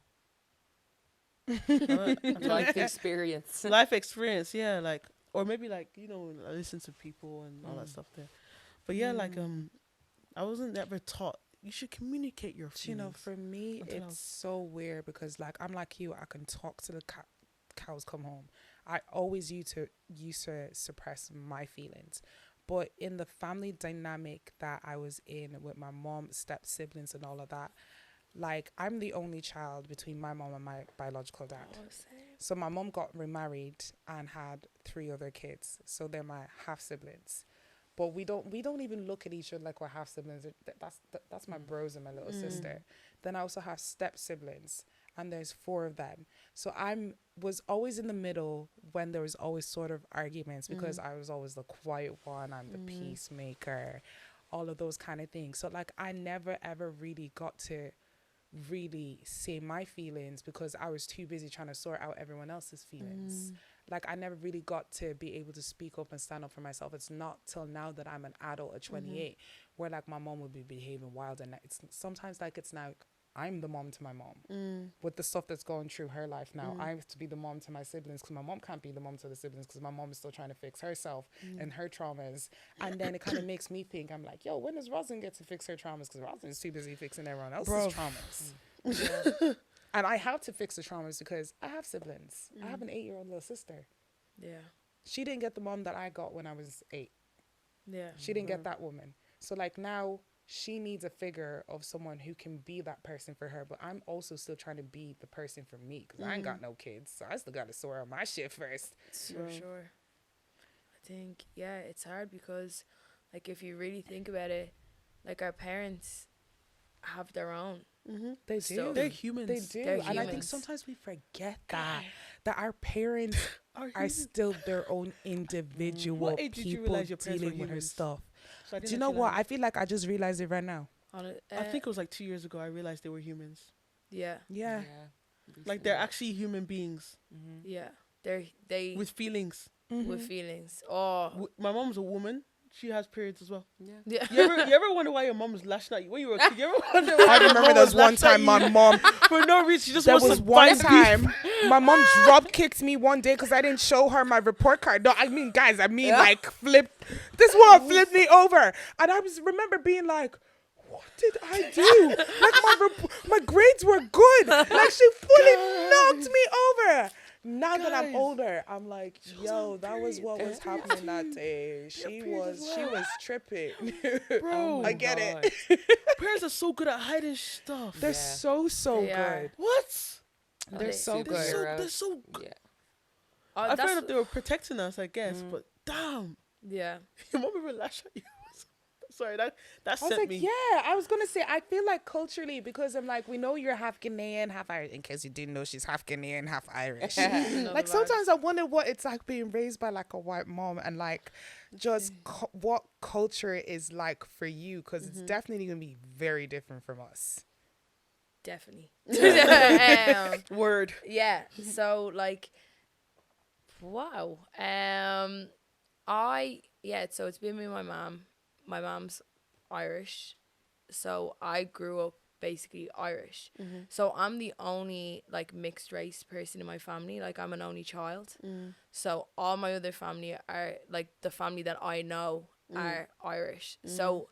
Life experience. Life experience, yeah. Like, or maybe like, you know, I listen to people and all that stuff there. But yeah, like, I wasn't ever taught you should communicate your feelings. You know, for me, Until I it's was- so weird because, like, I'm like you. I can talk to the cows come home. I always used to suppress my feelings, but in the family dynamic that I was in with my mom, step siblings, and all of that, like, I'm the only child between my mom and my biological dad. Oh, same. So my mom got remarried and had 3 other kids. So they're my half siblings. But we don't even look at each other like we're half siblings. That's my bros and my little sister. Then I also have step siblings, and there's 4 of them. So was always in the middle when there was always sort of arguments, because I was always the quiet one. I'm the peacemaker, all of those kind of things. So, like, I never ever really got to really say my feelings because I was too busy trying to sort out everyone else's feelings. Like, I never really got to be able to speak up and stand up for myself. It's not till now that I'm an adult at 28 where, like, my mom would be behaving wild, and it's sometimes like it's now I'm the mom to my mom with the stuff that's going through her life now. I have to be the mom to my siblings because my mom can't be the mom to the siblings because my mom is still trying to fix herself and her traumas. And then it kind of makes me think, I'm like, yo, when does Roslyn get to fix her traumas? Because Roslyn's too busy fixing everyone else's traumas. And I have to fix the traumas because I have siblings. I have an 8-year-old little sister. Yeah. She didn't get the mom that I got when I was 8. Yeah. She didn't get that woman. So, like, now she needs a figure of someone who can be that person for her. But I'm also still trying to be the person for me because I ain't got no kids. So I still got to sort out my shit first. For sure. I think, yeah, it's hard because, like, if you really think about it, like, our parents have their own. They do. So- They're humans. They do. They're And I think humans. sometimes we forget that our parents are still their own individual What age did you people realize your parents were dealing with her humans? stuff. So I Do didn't you know actually what? like- I feel like I just realized it right now. I think it was like 2 years ago I realized they were humans. Yeah. Yeah. Like, they're actually human beings Yeah. They with feelings. with feelings. Oh. My mom's a woman. She has periods as well. Yeah. You ever wonder why your mom was lashing at you when you were a kid? You ever wonder why I your remember mom there was was one lashing at time my you mom for no reason? She just there wants was to one find beef. time my mom drop kicked me one day because I didn't show her my report card. No, I mean, guys, like, flipped. This woman flipped me over. And I remember being like, what did I do? Like, my grades were good. Like, she fully knocked me over. Now that I'm Guys. older, I'm like, yo, that was what was happening that day. She was tripping. Bro, I get it. parents are so good at hiding stuff. They're so They are. good. What? They're so They're good. so, they're so good. Yeah. I found out they were protecting us, I guess, but damn. Yeah. Your mom ever lash at you? Sorry, that I was sent like, me. yeah, I was going to say, I feel like culturally, because I'm like, we know you're half Ghanaian, half Irish, in case you didn't know she's half Ghanaian, half Irish. Like, sometimes I wonder what it's like being raised by, like, a white mom and, like, just what culture is like for you, because it's definitely going to be very different from us. Definitely. Word. Yeah. So, like, wow. So it's been me and my mom. My mom's Irish, so I grew up basically Irish. So I'm the only, like, mixed race person in my family. Like, I'm an only child. So all my other family are, like, the family that I know are Irish. So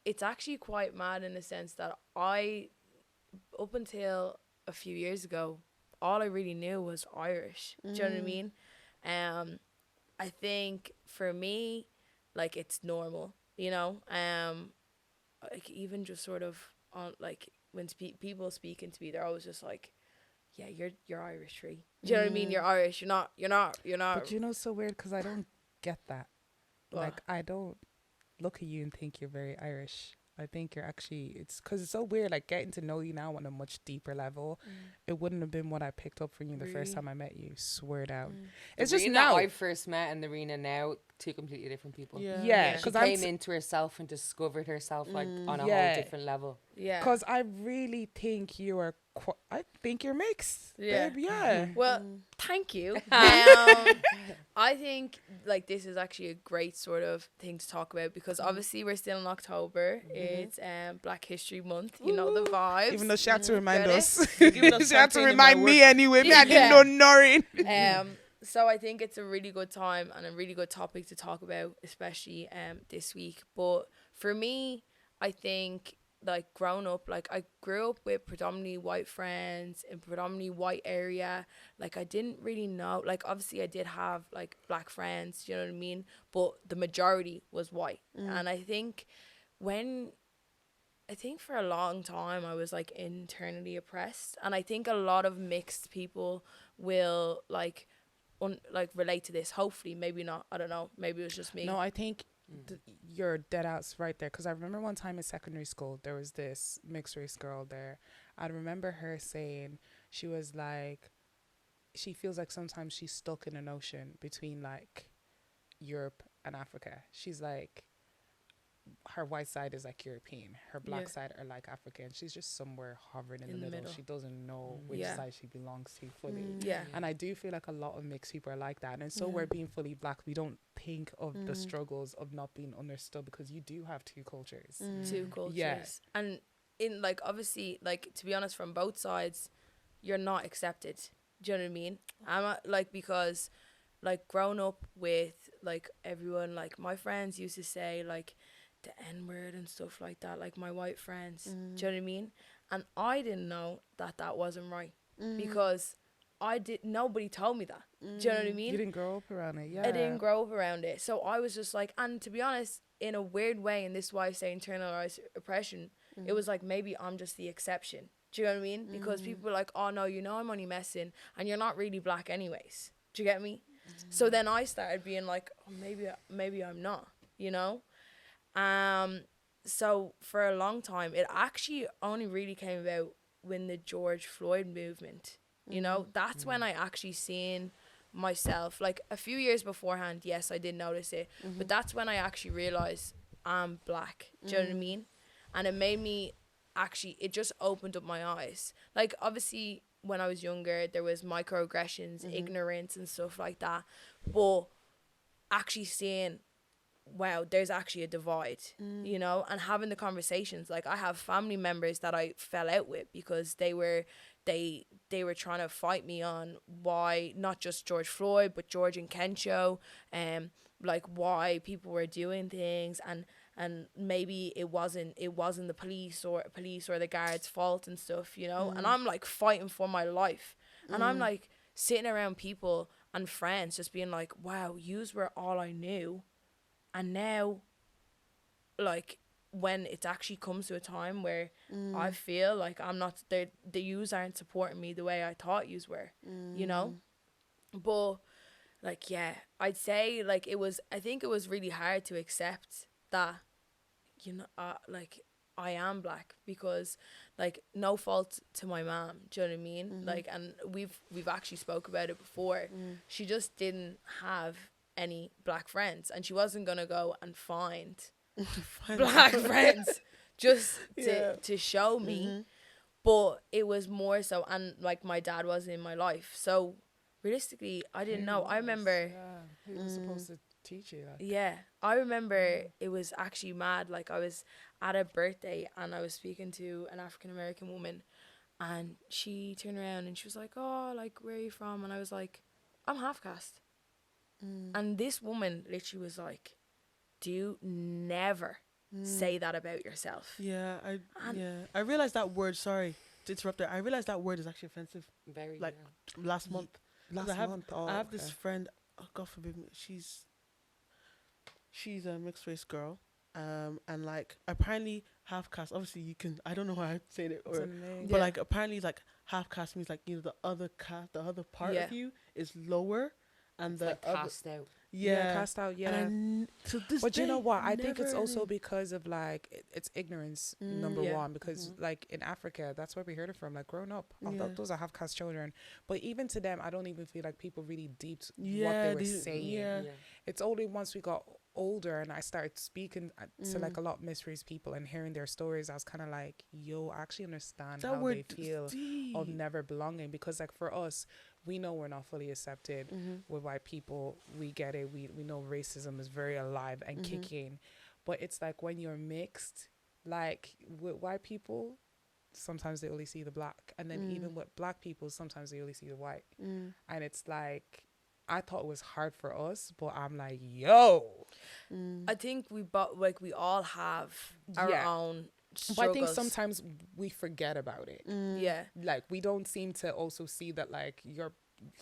it's actually quite mad in the sense that up until a few years ago, all I really knew was Irish. Do you know what I mean? I think for me, like, it's normal. You know, like, even just sort of on, like, when people speaking to me, they're always just like, yeah, you're Irish free. Do you know what I mean? You're Irish. You're not. But you know, it's so weird because I don't get that. What? Like, I don't look at you and think you're very Irish. I think you're actually, it's because it's so weird, like, getting to know you now on a much deeper level. It wouldn't have been what I picked up from you the first time I met you. Swear down. It's just Rena now. I first met and the Rena now, 2 completely different people. Yeah. Yeah, She because came into herself and discovered herself, like, on a Yeah. whole different level. Yeah. Because I really think you are, I think you're mixed. Yeah. Babe. Yeah. Well, thank you. I think, like, this is actually a great sort of thing to talk about because obviously we're still in October. It's Black History Month. You know the vibes. Even though she had to remind Get it? us. Giving us She had to champagne in my remind me work. anyway. Me, I didn't Yeah. know nothing. So I think it's a really good time and a really good topic to talk about, especially this week. But for me, I think like grown up, like I grew up with predominantly white friends in predominantly white area. Like I didn't really know, like obviously I did have like black friends, you know what I mean, but the majority was white. And when I think for a long time I was like internally oppressed, and I think a lot of mixed people will like like relate to this. Hopefully, maybe not. I don't know. Maybe it was just me. No, I think you're dead ass right there. Because I remember one time in secondary school, there was this mixed race girl there. I remember her saying she was like, she feels like sometimes she's stuck in an ocean between like Europe and Africa. She's like, her white side is like European, her black side are like African. She's just somewhere hovering in the middle. She doesn't know which side she belongs to fully. Yeah. And I do feel like a lot of mixed people are like that. And so we're being fully black, we don't think of the struggles of not being understood, because you do have two cultures. Two cultures. Yeah. And in like obviously, like to be honest, from both sides, you're not accepted. Do you know what I mean? Like, because like growing up with like everyone, like my friends used to say like the N-word and stuff like that, like my white friends. Do you know what I mean? And I didn't know that wasn't right, because nobody told me that. Do you know what I mean? You didn't grow up around it. Yeah, I didn't grow up around it. So I was just like, and to be honest, in a weird way, and this is why I say internalized oppression, it was like maybe I'm just the exception. Do you know what I mean? Because people were like, oh no, you know I'm only messing, and you're not really black anyways. Do you get me? So then I started being like, oh, maybe I'm not, you know? So for a long time, it actually only really came about when the George Floyd movement, you know, that's when I actually seen myself. Like a few years beforehand, yes, I did notice it, but that's when I actually realized I'm black. Do you know what I mean? And it made me it just opened up my eyes. Like obviously when I was younger, there was microaggressions, ignorance and stuff like that, but actually seeing, wow, there's actually a divide, you know, and having the conversations. Like I have family members that I fell out with because they were trying to fight me on why not just George Floyd but George and Kencho, like why people were doing things, and maybe it wasn't the police or the guards' fault and stuff, you know. And I'm like fighting for my life, and I'm like sitting around people and friends just being like, wow, yous were all I knew. And now, like, when it actually comes to a time where I feel like I'm not, the yous aren't supporting me the way I thought yous were, you know? But, like, yeah, I'd say, like, I think it was really hard to accept that, you know, like, I am black, because, like, no fault to my mom, do you know what I mean? Like, and we've actually spoke about it before. She just didn't have any black friends, and she wasn't gonna go and find black friends just to show me. But it was more so, and like my dad wasn't in my life, so realistically I didn't know. I remember who was supposed to teach you that? Yeah, I remember it was actually mad. Like I was at a birthday and I was speaking to an African American woman, and she turned around and she was like, oh, like, where are you from? And I was like, I'm half caste. And this woman literally was like, do you never say that about yourself? Yeah, I realized that word, sorry to interrupt there, I realized that word is actually offensive. Very, like last month. I have this friend, oh, God forbid me, she's a mixed race girl, and like apparently half caste, obviously you can, I don't know how I say it, but like apparently like half caste means like, you know, the other caste, the other part of you is lower, and it's the like other, cast out. Cast out, but you know what, I think it's also because of like it's ignorance, number one, because like in Africa, that's where we heard it from, like growing up, those are half caste children, but even to them I don't even feel like people really deeped what they were saying. It's only once we got older and I started speaking to like a lot of mixed race people and hearing their stories, I was kind of like, yo, I actually understand how they feel of never belonging, because like for us, we know we're not fully accepted with white people. We get it. We know racism is very alive and kicking. But it's like when you're mixed, like with white people, sometimes they only see the black. And then even with black people, sometimes they only see the white. And it's like, I thought it was hard for us, but I'm like, yo. I think we all have our own But I think struggles. sometimes we forget about it. Yeah. Like, we don't seem to also see that, like,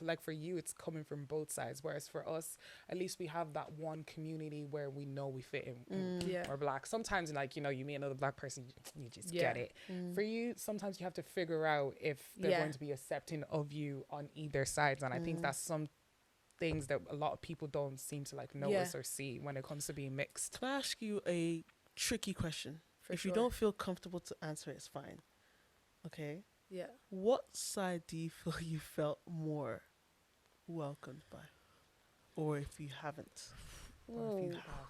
like for you, it's coming from both sides. Whereas for us, at least we have that one community where we know we fit in. Yeah. Or black. Sometimes, like, you know, you meet another black person, you just Yeah. get it. For you, sometimes you have to figure out if they're Yeah. going to be accepting of you on either sides. And I think that's some things that a lot of people don't seem to like notice or see when it comes to being mixed. Can I ask you a tricky question? For If sure. you don't feel comfortable to answer, it's fine. Okay. Yeah. What side do you feel you felt more welcomed by, or if you haven't, or if you Ooh. have?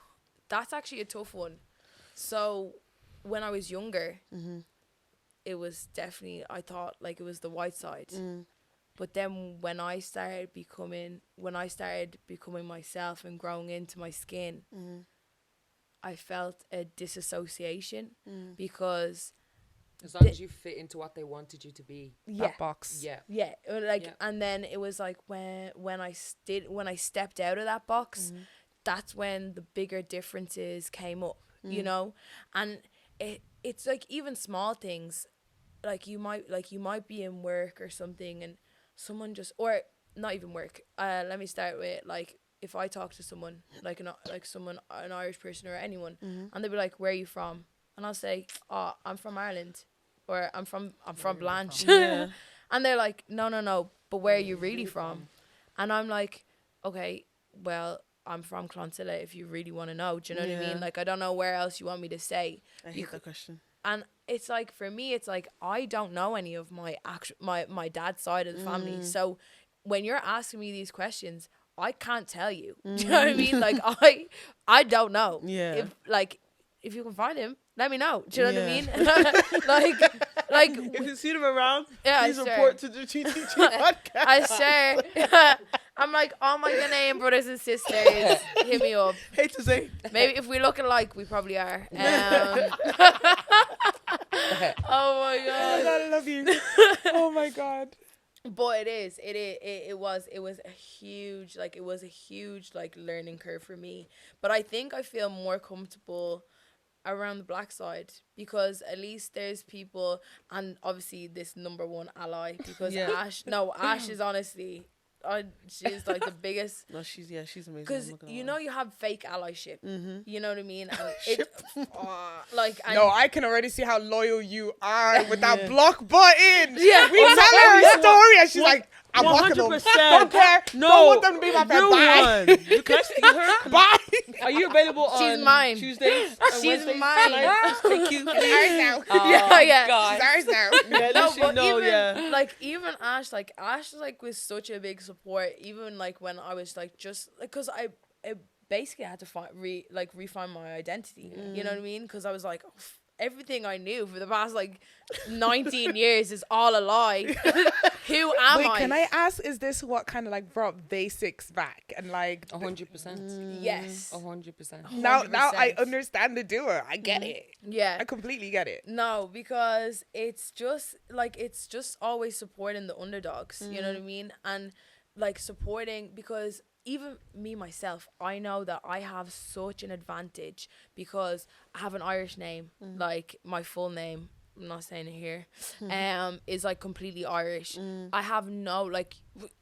That's actually a tough one. So when I was younger, it was definitely, I thought like it was the white side. But then when I started becoming myself and growing into my skin, I felt a disassociation because As long as you fit into what they wanted you to be. That box. Yeah. And then it was like when I stepped out of that box, that's when the bigger differences came up, you know? And it's like even small things, like you might be in work or something and someone just, or not even work. Let me start with, like, if I talk to someone, like an Irish person or anyone, and they'll be like, "Where are you from?" And I'll say, "Oh, I'm from Ireland," or "I'm from Blanche," Yeah. and they're like, "No, but where are you really from?" And I'm like, "Okay, well, I'm from Clonsilla. If you really want to know, do you know what I mean? Like, I don't know where else you want me to say." I hate that question. And it's like, for me, it's like, I don't know any of my dad's side of the family. So when you're asking me these questions, I can't tell you. Do you know what I mean? Like, I don't know. Yeah. If you can find him, let me know. Do you know what I Yeah. mean? like If you see them around, Yeah, please I report to the GTG podcast. I swear. I'm like, all my Ghanaian brothers and sisters, hit me up. Hate to say. Maybe if we look alike, we probably are. Oh my god. God, I love you. Oh my God. But it was a huge learning curve for me. But I think I feel more comfortable around the black side because at least there's people, and obviously this number one ally, because Ash is honestly, she's like the biggest. No, she's amazing. Because you have fake allyship. You know what I mean? And No, I can already see how loyal you are with that block button. Yeah. We tell her a story and she's like, I'm walking them. 100%. Don't care. No, don't want them to be my friend. real Bye. one. You can I see her? Bye. Are you available on She's mine. Tuesdays? And She's Wednesdays? mine. Thank you. She's ours now. Yeah. God. She's ours now. Yeah, No, literally, but no, even yeah. like even Ash was such a big support. Even like when I was like just like, cause I basically had to refine my identity. You know what I mean? Because I was like, everything I knew for the past like 19 years is all a lie. Who am Wait, I? can I ask, is this what kind of like brought basics back and like 100%. Yes. 100%. now I 100%. understand the doer. I get it. Yeah. I completely get it. No, because it's just always supporting the underdogs. You know what I mean? And like supporting, because even me myself, I know that I have such an advantage because I have an Irish name, like my full name. I'm not saying it here. Is like completely Irish. I have no, like,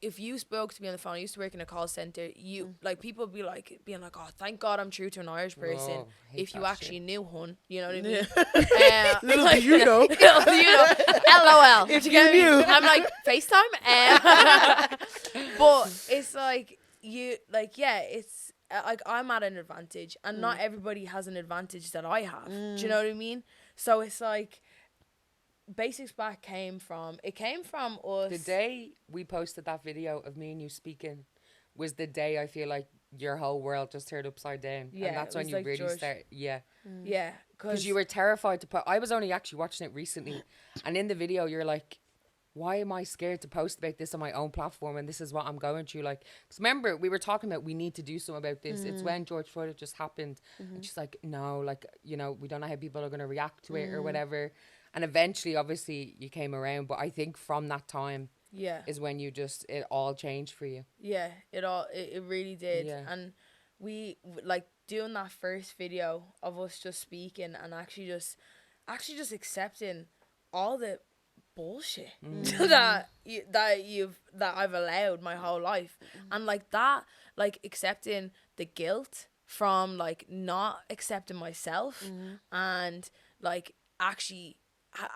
if you spoke to me on the phone, I used to work in a call center. Like, people being like, oh, thank God I'm true to an Irish person. Whoa, hate If you that actually shit. knew, hun, you know what I mean? Little do you know. LOL. If Do you get me? knew. I'm like, FaceTime. But it's like, it's like I'm at an advantage, and not everybody has an advantage that I have. Do you know what I mean? So it's like, Basics Back came from us. The day we posted that video of me and you speaking was the day I feel like your whole world just turned upside down. Yeah, and that's it when was you like really George. start. Yeah. Yeah, Because you were terrified to put. I was only actually watching it recently. And in the video, you're like, why am I scared to post about this on my own platform? And this is what I'm going through. Like, because remember, we were talking about we need to do something about this. It's when George Floyd had just happened. And she's like, no, like, we don't know how people are going to react to it or whatever. And eventually, obviously, you came around. But I think from that time is when it all changed for you. Yeah, it really did. Yeah. And we, like, doing that first video of us just speaking and actually just actually just accepting all the bullshit Mm. that I've allowed my whole life, and like that, like accepting the guilt from like not accepting myself, and like actually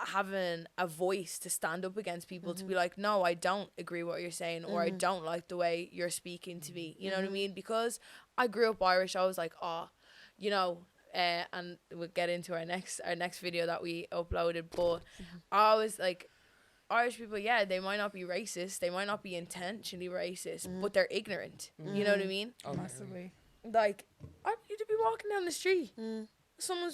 having a voice to stand up against people, to be like, no, I don't agree with what you're saying, or I don't like the way you're speaking to me, you know what I mean? Because I grew up Irish, I was like, oh, you know, and we'll get into our next video that we uploaded, but I was like, Irish people, yeah, they might not be racist, they might not be intentionally racist, but they're ignorant, you know what I mean? Okay. Massively. Like, you'd be walking down the street, someone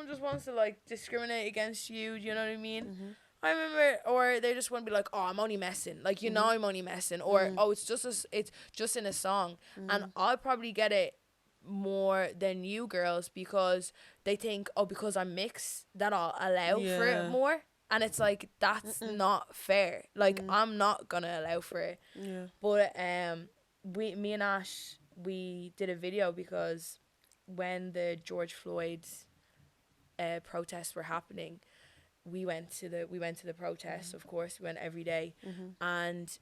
just wants to like discriminate against you, you know what I mean? I remember, or they just want to be like, oh, I'm only messing, like, you know, I'm only messing, or oh, it's just in a song, and I'll probably get it more than you girls, because they think, oh, because I'm mixed, that I'll allow for it more, and it's like, that's not fair. Like, I'm not gonna allow for it. But me and Ash, we did a video because when the George Floyd's protests were happening, we went to the protests. Of course, we went every day, and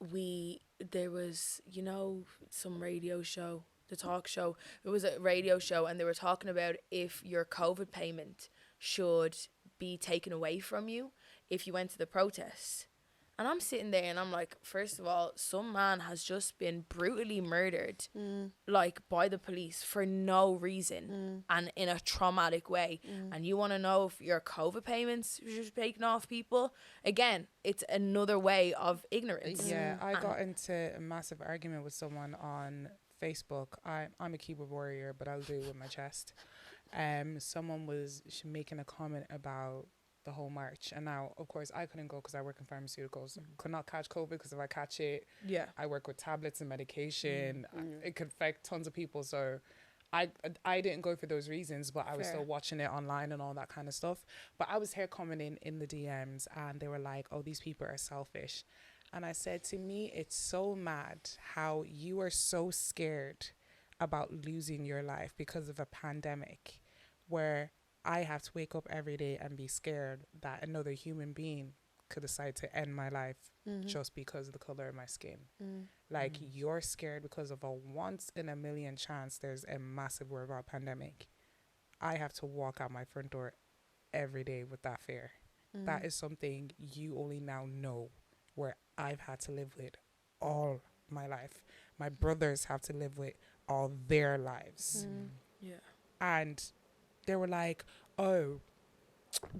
there was, you know, some radio show, the talk show. It was a radio show, and they were talking about if your COVID payment should be taken away from you if you went to the protests. And I'm sitting there and I'm like, first of all, some man has just been brutally murdered, like, by the police for no reason and in a traumatic way. And you want to know if your COVID payments should be taken off people? Again, it's another way of ignorance. Yeah, I got into a massive argument with someone on Facebook. I'm a keyboard warrior, but I'll do it with my chest. Someone was making a comment about the whole march, and now of course I couldn't go because I work in pharmaceuticals. Could not catch COVID because if I catch it, I work with tablets and medication. It could affect tons of people, so I didn't go for those reasons, but I was still watching it online and all that kind of stuff. But I was here commenting in the DMs, and they were like, oh, these people are selfish. And I said, to me, it's so mad how you are so scared about losing your life because of a pandemic, where I have to wake up every day and be scared that another human being could decide to end my life just because of the color of my skin. Like, you're scared because of a once in a million chance there's a massive worldwide pandemic. I have to walk out my front door every day with that fear. That is something you only now know, where I've had to live with all my life. My brothers have to live with all their lives. And they were like, oh,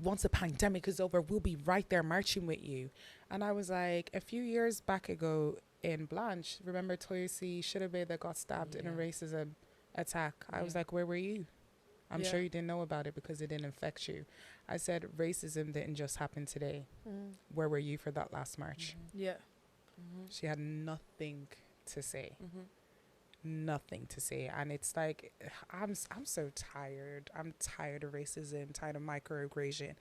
once the pandemic is over, we'll be right there marching with you. And I was like, a few years back ago in Blanche, remember Toyosi Shirabe that got stabbed in a racism attack? I was like, where were you? I'm sure you didn't know about it because it didn't affect you. I said, racism didn't just happen today. Where were you for that last march? She had nothing to say. Nothing to say. And it's like, I'm so tired. I'm tired of racism, tired of microaggression.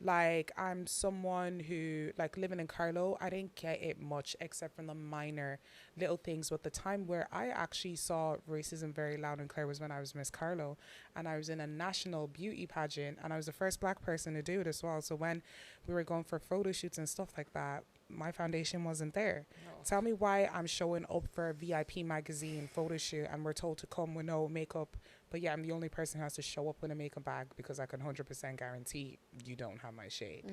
Like, I'm someone who, like, living in Carlo, I didn't get it much except from the minor little things. But the time where I actually saw racism very loud and clear was when I was Miss Carlo, and I was in a national beauty pageant, and I was the first black person to do it as well. So when we were going for photo shoots and stuff like that, my foundation wasn't there. Tell me why I'm showing up for a VIP magazine photo shoot and we're told to come with no makeup, but yeah, I'm the only person who has to show up with a makeup bag because I can 100% guarantee you don't have my shade.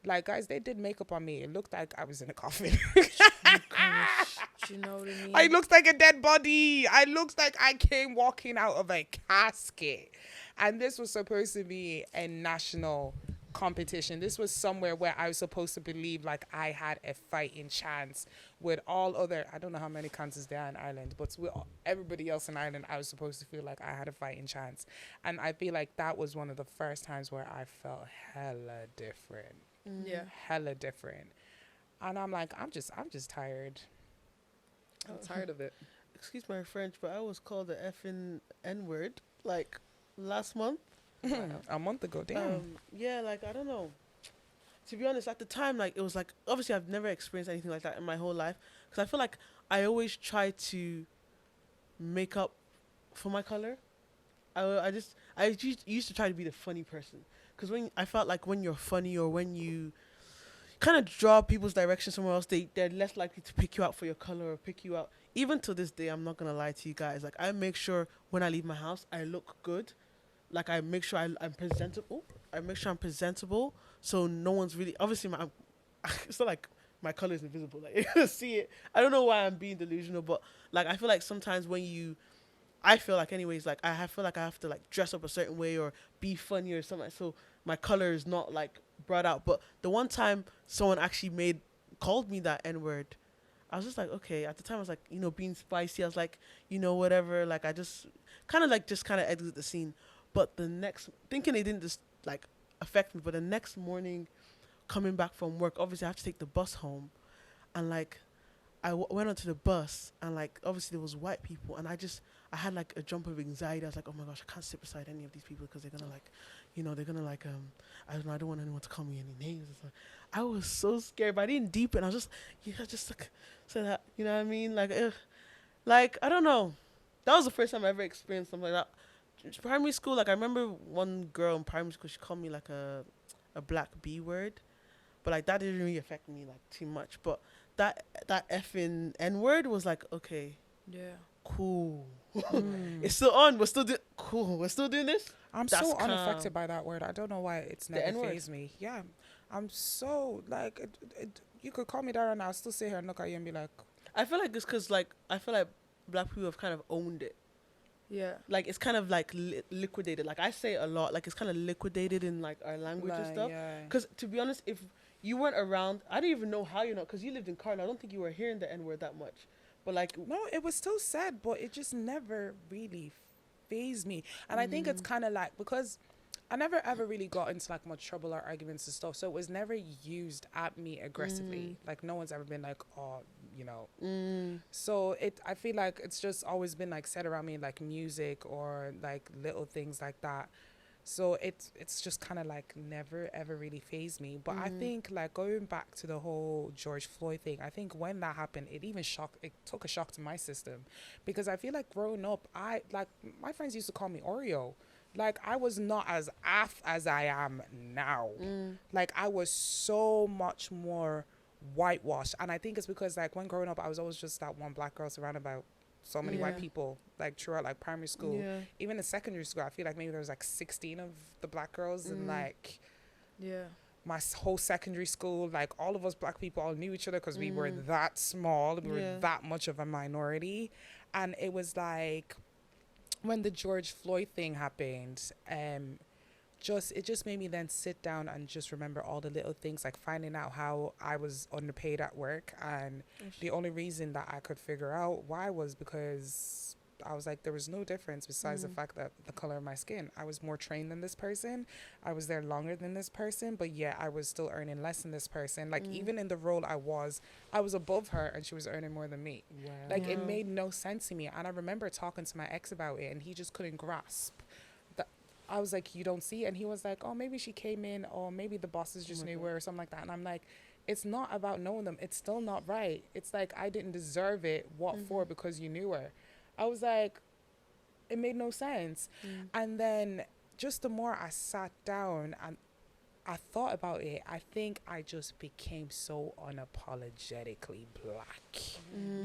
Like, guys, they did makeup on me. It looked like I was in a coffin. Do you know what I mean? I looked like a dead body. I looked like I came walking out of a casket. And this was supposed to be a national competition. This was somewhere where I was supposed to believe like I had a fighting chance with all other, I don't know how many cancers there are in Ireland, but with everybody else in Ireland, I was supposed to feel like I had a fighting chance. And I feel like that was one of the first times where I felt hella different. Hella different. And I'm like, I'm just tired. I'm tired of it. Excuse my French, but I was called the effing N-word like last month. A month ago, damn. Yeah, like, I don't know. To be honest, at the time, like, it was like, obviously I've never experienced anything like that in my whole life, because I feel like I always try to make up for my color. I used to try to be the funny person, because when I felt like when you're funny or when you kind of draw people's direction somewhere else, they're less likely to pick you out for your color or pick you out. Even to this day, I'm not gonna lie to you guys. Like, I make sure when I leave my house, I look good. Like, I make sure I'm presentable. I make sure I'm presentable, so no one's really obviously it's not like my color is invisible. Like, you can see it. I don't know why I'm being delusional, but like, I feel like sometimes I feel like anyways, like I feel like I have to like dress up a certain way or be funny or something, so my color is not like brought out. But the one time someone actually called me that N word, I was just like, okay. At the time, I was like, being spicy. I was like, whatever. Like, I just kind of exit the scene. But the next, thinking it didn't just like affect me, but the next morning, coming back from work, obviously I have to take the bus home, and like went onto the bus, and like obviously there was white people, and I had like a jump of anxiety. I was like, oh my gosh, I can't sit beside any of these people because they're gonna like, they're gonna like I don't want anyone to call me any names. I was so scared, but I didn't deep it. I was just like say that, you know what I mean? Like, like I don't know. That was the first time I ever experienced something like that. Primary school, like I remember one girl in primary school, she called me like a black B word, but like that didn't really affect me like too much. But that effing N word was like, okay, Yeah. cool. It's still on. We're still cool. We're still doing this. I'm That's so calm. unaffected by that word. I don't know why it's The never N-word. fazed me. Yeah, I'm so like you could call me that and I'll still sit here and look at you and be like, I feel like it's because like I feel like black people have kind of owned it. Yeah. Like it's kind of like liquidated. Like I say it a lot. Like it's kind of liquidated in like our language and stuff. yeah. Because to be honest, if you weren't around, I didn't even know how because you lived in Carlisle. I don't think you were hearing the N word that much. But like, No, it was still said, but it just never really fazed me. And I think it's kind of like, because I never ever really got into like much trouble or arguments and stuff, so it was never used at me aggressively. Like no one's ever been like, oh, So I feel like it's just always been like said around me, like music or like little things like that. So it's just kind of like never ever really fazed me. But I think like going back to the whole George Floyd thing, I think when that happened, it took a shock to my system, because I feel like growing up, my friends used to call me Oreo. Like I was not as as I am now. Like I was so much more whitewashed, and I think it's because like when growing up, I was always just that one black girl surrounded by so many white people, like throughout like primary school, even in secondary school. I feel like maybe there was like 16 of the black girls, and like my whole secondary school, like all of us black people all knew each other because we were that small, we were that much of a minority. And it was like when the George Floyd thing happened, it just made me then sit down and just remember all the little things, like finding out how I was underpaid at work, and the only reason that I could figure out why was because I was like, there was no difference besides the fact that the color of my skin. I was more trained than this person. I was there longer than this person, but yeah, I was still earning less than this person. Like even in the role I was above her and she was earning more than me. Wow. Like it made no sense to me. And I remember talking to my ex about it, and he just couldn't grasp. I was like, you don't see? And he was like, oh, maybe she came in, or maybe the bosses just knew her or something like that. And I'm like, it's not about knowing them. It's still not right. It's like, I didn't deserve it. What for? Because you knew her. I was like, it made no sense. And then just the more I sat down and I thought about it, I think I just became so unapologetically black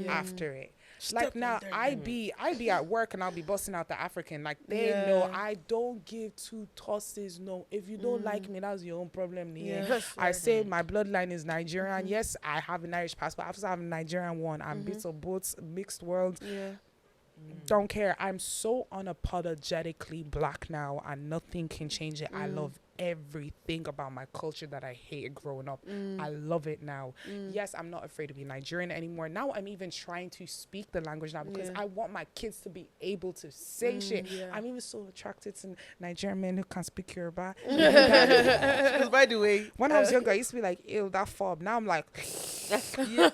after it. Like now I be at work and I'll be busting out the African. Like they know I don't give two tosses. No, if you don't like me, that's your own problem. I say my bloodline is Nigerian. Yes, I have an Irish passport. I also have a Nigerian one. I'm bits of both, mixed world. Don't care. I'm so unapologetically black now, and nothing can change it. I love everything about my culture that I hated growing up. I love it now. Yes, I'm not afraid to be Nigerian anymore. Now I'm even trying to speak the language now because I want my kids to be able to say shit. I'm even so attracted to Nigerian men who can speak Yoruba. Because by the way, when I was younger, I used to be like, ew, that fob. Now I'm like, you know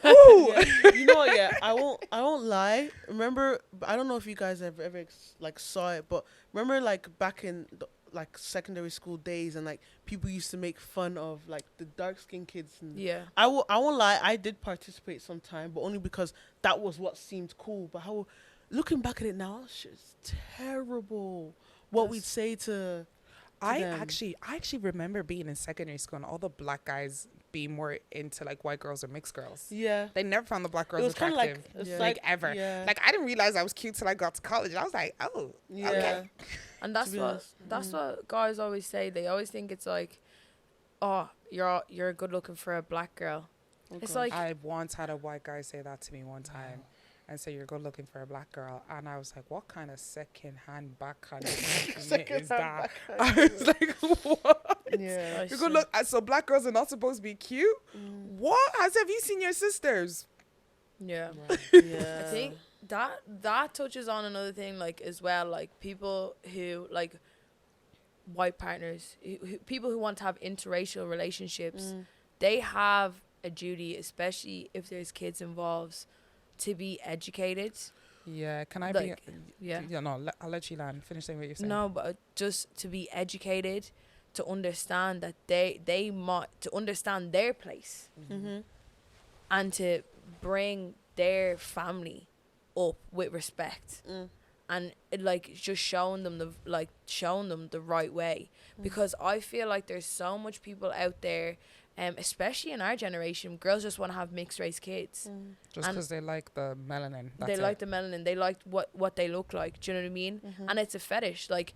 what? Yeah, I won't lie. Remember, I don't know if you guys have ever like saw it, but remember like back in like secondary school days, and like people used to make fun of like the dark skinned kids. And I won't lie, I did participate sometime, but only because that was what seemed cool. But looking back at it now, shit's terrible. what we'd say to I them. actually remember being in secondary school and all the black guys being more into like white girls or mixed girls. Yeah. They never found the black It girls was kind of like, attractive, it's Yeah. like ever. Yeah. Like I didn't realize I was cute till I got to college. I was like, oh, yeah. okay. And that's be what honest. what guys always say. They always think it's like, oh, you're good looking for a black girl. Oh, It's gosh. like, I once had a white guy say that to me one time and say, you're good looking for a black girl. And I was like, what kind of second-hand backhand compliment is that? I was like, what? Yeah. You're good look. So black girls are not supposed to be cute? What? Have you seen your sisters? yeah. Yeah. I think that touches on another thing, like, as well, like people who like white partners, people who want to have interracial relationships, they have a duty, especially if there's kids involved, to be educated. Yeah, can I Like, be? yeah. Yeah, no, I'll let you land. Finish saying what you're saying. No, but just to be educated, to understand that they might, to understand their place, Mm-hmm. and to bring their family up with respect, and like just showing them the right way, because I feel like there's so much people out there, especially in our generation, girls just want to have mixed race kids. Just and because they like the melanin. They like the melanin, they like what they look like, do you know what I mean? And it's a fetish. Like,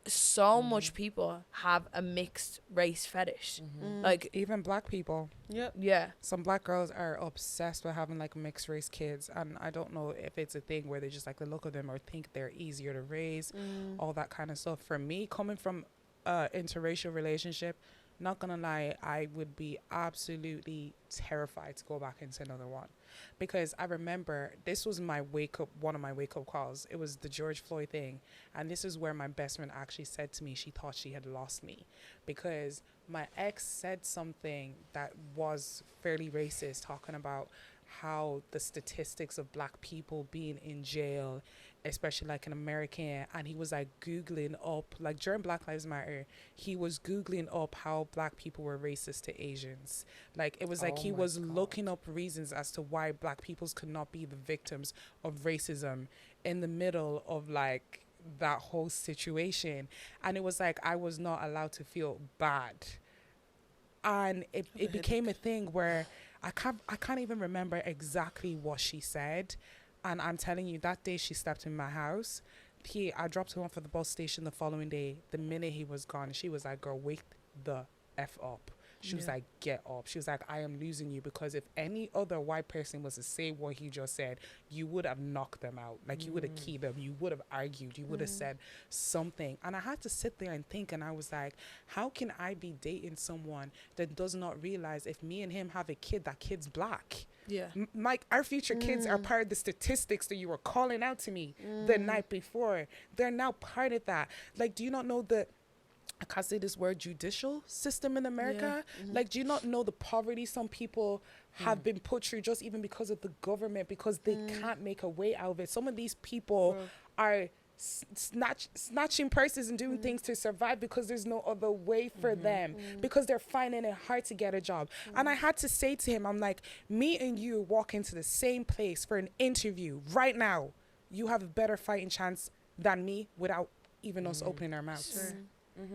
so much people have a mixed race fetish. Like, Even black people. Yep. yeah, Some black girls are obsessed with having like mixed race kids, and I don't know if it's a thing where they just like the look of them or think they're easier to raise, all that kind of stuff. For me, coming from interracial relationship, not gonna lie, I would be absolutely terrified to go back into another one, because I remember this was one of my wake up calls. It was the George Floyd thing, and this is where my best friend actually said to me she thought she had lost me, because my ex said something that was fairly racist, talking about how the statistics of black people being in jail, especially like in America, and he was like Googling up, like during Black Lives Matter, he was Googling up how black people were racist to Asians. Like it was like he was looking up reasons as to why black peoples could not be the victims of racism in the middle of like that whole situation. And it was like I was not allowed to feel bad. And it became a thing where I can't even remember exactly what she said. And I'm telling you, that day she stepped in my house. I dropped him off at the bus station the following day. The minute he was gone, she was like, girl, wake the F up. She was like, get up. She was like, I am losing you, because if any other white person was to say what he just said, you would have knocked them out. Like you would have keyed them. You would have argued. You would have said something. And I had to sit there and think, and I was like, how can I be dating someone that does not realize if me and him have a kid, that kid's black? yeah, Mike, our future kids are part of the statistics that you were calling out to me the night before. They're now part of that. Like, do you not know the, I can't say this word, judicial system in America? Like, do you not know the poverty some people have been put through just even because of the government, because they can't make a way out of it? Some of these people are snatching purses and doing things to survive because there's no other way for them, because they're finding it hard to get a job. And I had to say to him, I'm like, me and you walk into the same place for an interview right now, you have a better fighting chance than me without even us opening our mouths. sure.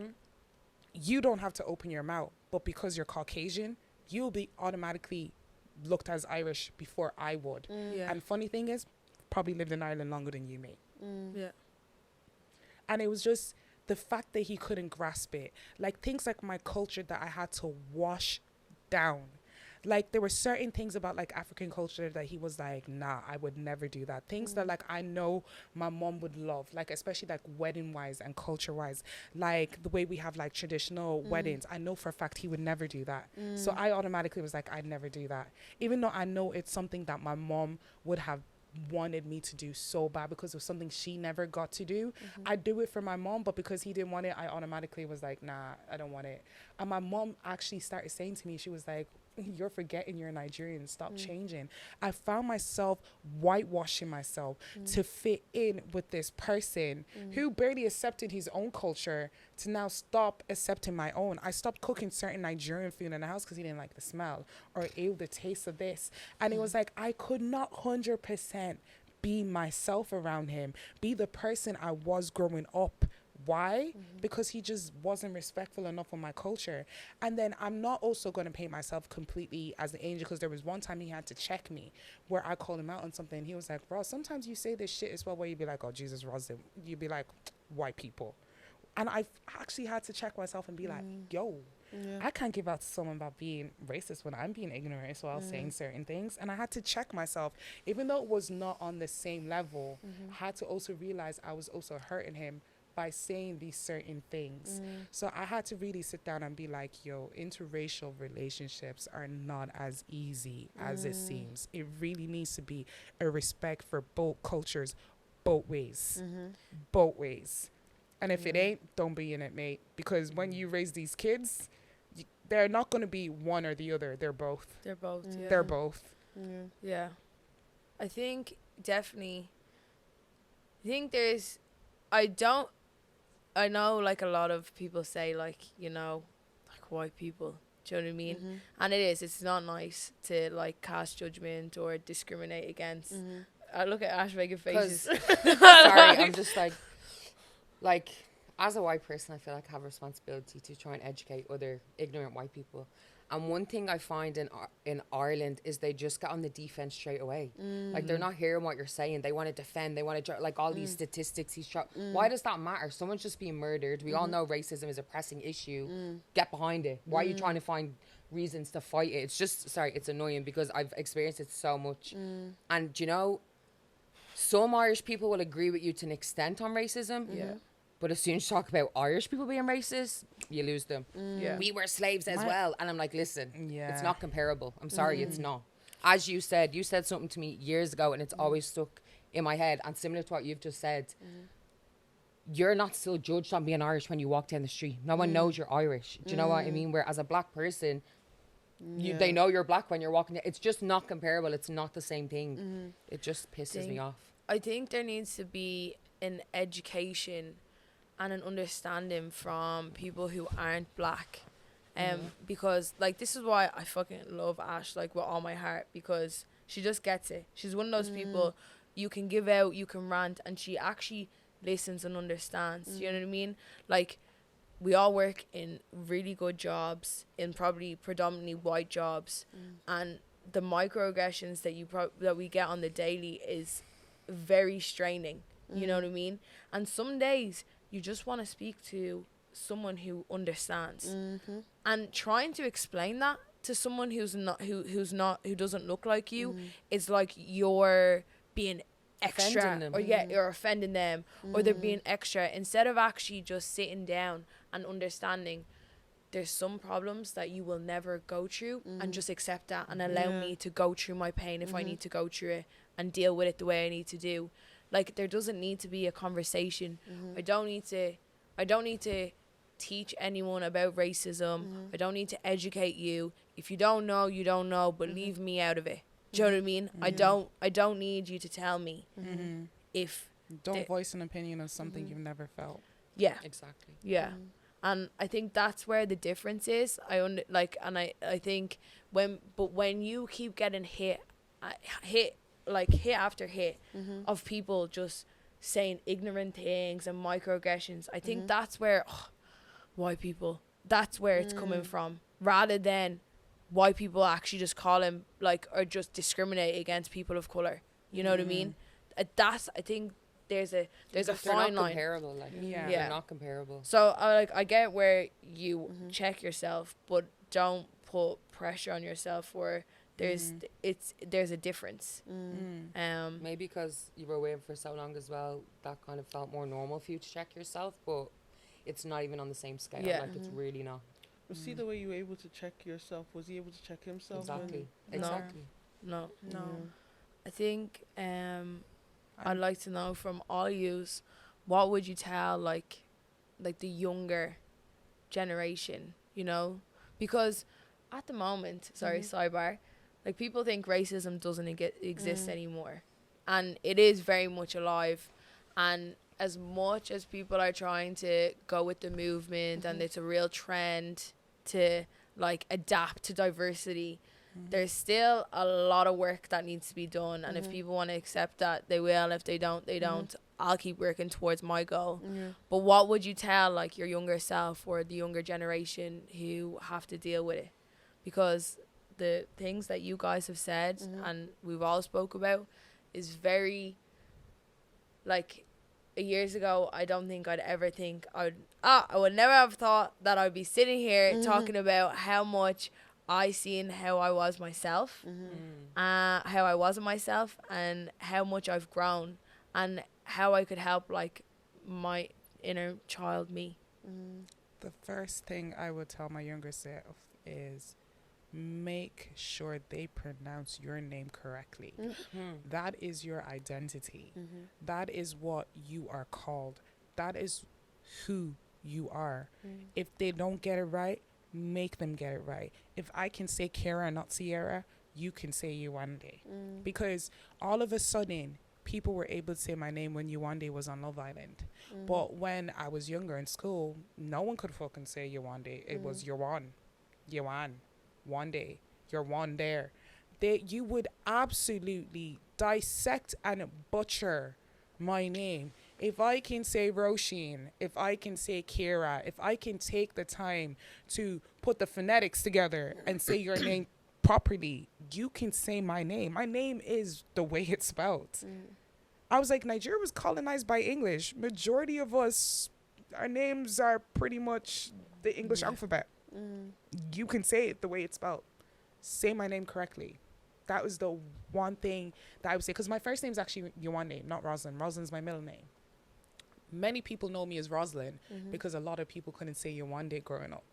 You don't have to open your mouth, but because you're Caucasian, you'll be automatically looked as Irish before I would. Yeah, And funny thing is, probably lived in Ireland longer than you, mate. yeah, And it was just the fact that he couldn't grasp it. Like things like my culture that I had to wash down. Like there were certain things about like African culture that he was like, nah, I would never do that. Things that like I know my mom would love, like especially like wedding wise and culture wise, like the way we have like traditional weddings. I know for a fact he would never do that. So I automatically was like, I'd never do that. Even though I know it's something that my mom would have wanted me to do so bad because of something she never got to do. I do it for my mom, but because he didn't want it, I automatically was like, nah, I don't want it. And my mom actually started saying to me, she was like, you're forgetting you're Nigerian, stop changing. I found myself whitewashing myself to fit in with this person who barely accepted his own culture to now stop accepting my own. I stopped cooking certain Nigerian food in the house because he didn't like the smell or ew, the taste of this. And it was like, I could not 100% be myself around him, be the person I was growing up Why? Because he just wasn't respectful enough of my culture. And then I'm not also going to paint myself completely as an angel, because there was one time he had to check me where I called him out on something. He was like, Ross, sometimes you say this shit as well, where you'd be like, oh, Jesus, Ross, you'd be like, white people. And I actually had to check myself and be like, yo, I can't give out to someone about being racist when I'm being ignorant as well, saying certain things. And I had to check myself, even though it was not on the same level. I had to also realize I was also hurting him by saying these certain things. So I had to really sit down and be like, yo, interracial relationships are not as easy as it seems. It really needs to be a respect for both cultures, both ways. Both ways. And if it ain't, don't be in it, mate. Because when you raise these kids, they're not going to be one or the other. They're both. They're both. Yeah. They're both. Yeah. I think definitely. I know like a lot of people say like, you know, like white people. Do you know what I mean? And it's not nice to like cast judgment or discriminate against. I look at Ash making faces. Sorry, I'm just like, as a white person, I feel like I have a responsibility to try and educate other ignorant white people. And one thing I find in Ireland is they just get on the defense straight away. Like, they're not hearing what you're saying. They want to defend. They want to, like, all these statistics. Why does that matter? Someone's just being murdered. We all know racism is a pressing issue. Get behind it. Why are you trying to find reasons to fight it? It's just, it's annoying because I've experienced it so much. And, you know, some Irish people will agree with you to an extent on racism. Yeah. But as soon as you talk about Irish people being racist, you lose them. Yeah. We were slaves as well. And I'm like, listen, it's Yeah. not comparable. I'm sorry, it's not. As you said something to me years ago and it's always stuck in my head. And similar to what you've just said, you're not still judged on being Irish when you walk down the street. No one knows you're Irish. Do you know what I mean? Where as a black person, they know you're black when you're walking there. It's just not comparable. It's not the same thing. It just pisses me off. I think there needs to be an education and an understanding from people who aren't black. Because like this is why I fucking love Ash like with all my heart, because she just gets it. She's one of those people you can give out, you can rant, and she actually listens and understands. You know what I mean? Like, we all work in really good jobs, in probably predominantly white jobs, and the microaggressions that we get on the daily is very straining. You know what I mean? And some days you just want to speak to someone who understands, and trying to explain that to someone who doesn't look like you is like you're being extra, Offending them. or you're offending them, or they're being extra, instead of actually just sitting down and understanding there's some problems that you will never go through, and just accept that and allow me to go through my pain if I need to go through it, and deal with it the way I need to do. Like, there doesn't need to be a conversation. I don't need to teach anyone about racism. I don't need to educate you. If you don't know, you don't know, but leave me out of it. Do you know what I mean? I don't need you to tell me if Don't voice an opinion of something you've never felt. yeah. Exactly. Yeah. And I think that's where the difference is. I think when you keep getting hit after hit of people just saying ignorant things and microaggressions, I think that's where white people, that's where it's coming from, rather than white people actually just call him or just discriminate against people of color. You know what I mean? I think there's a fine line. Comparable, they're not comparable. So I get where you check yourself, but don't put pressure on yourself where there's a difference. Maybe because you were waiting for so long as well, that kind of felt more normal for you to check yourself, but it's not even on the same scale. It's really not. But see the way you were able to check yourself, was he able to check himself? Exactly. No. I think I'd like to know from all yous, what would you tell like the younger generation, you know? Because at the moment, sidebar, like, people think racism doesn't exist anymore, and it is very much alive. And as much as people are trying to go with the movement and it's a real trend to like adapt to diversity, there's still a lot of work that needs to be done. And if people want to accept that, they will. If they don't, they don't. I'll keep working towards my goal. Yeah. But what would you tell like your younger self or the younger generation who have to deal with it? Because the things that you guys have said and we've all spoke about is very, like, years ago, I don't think I'd ever think I would never have thought that I'd be sitting here talking about how much I seen how I was myself, how I wasn't myself, and how much I've grown, and how I could help like my inner child me. The first thing I would tell my younger self is make sure they pronounce your name correctly. That is your identity. That is what you are called. That is who you are. If they don't get it right, make them get it right. If I can say Kara and not Sierra, you can say Yewande. Because all of a sudden, people were able to say my name when Yewande was on Love Island. But when I was younger in school, no one could fucking say Yewande. It was Yawan. One day, you're one there. You would absolutely dissect and butcher my name. If I can say Roisin, if I can say Kira, if I can take the time to put the phonetics together and say your name properly, you can say my name. My name is the way it's spelled. I was like, Nigeria was colonized by English. Majority of us, our names are pretty much the English alphabet. You can say it the way it's spelled. Say my name correctly. That was the one thing that I would say. Because my first name is actually Yewande, not Roslyn. Roslyn's my middle name. Many people know me as Roslyn because a lot of people couldn't say Yewande growing up.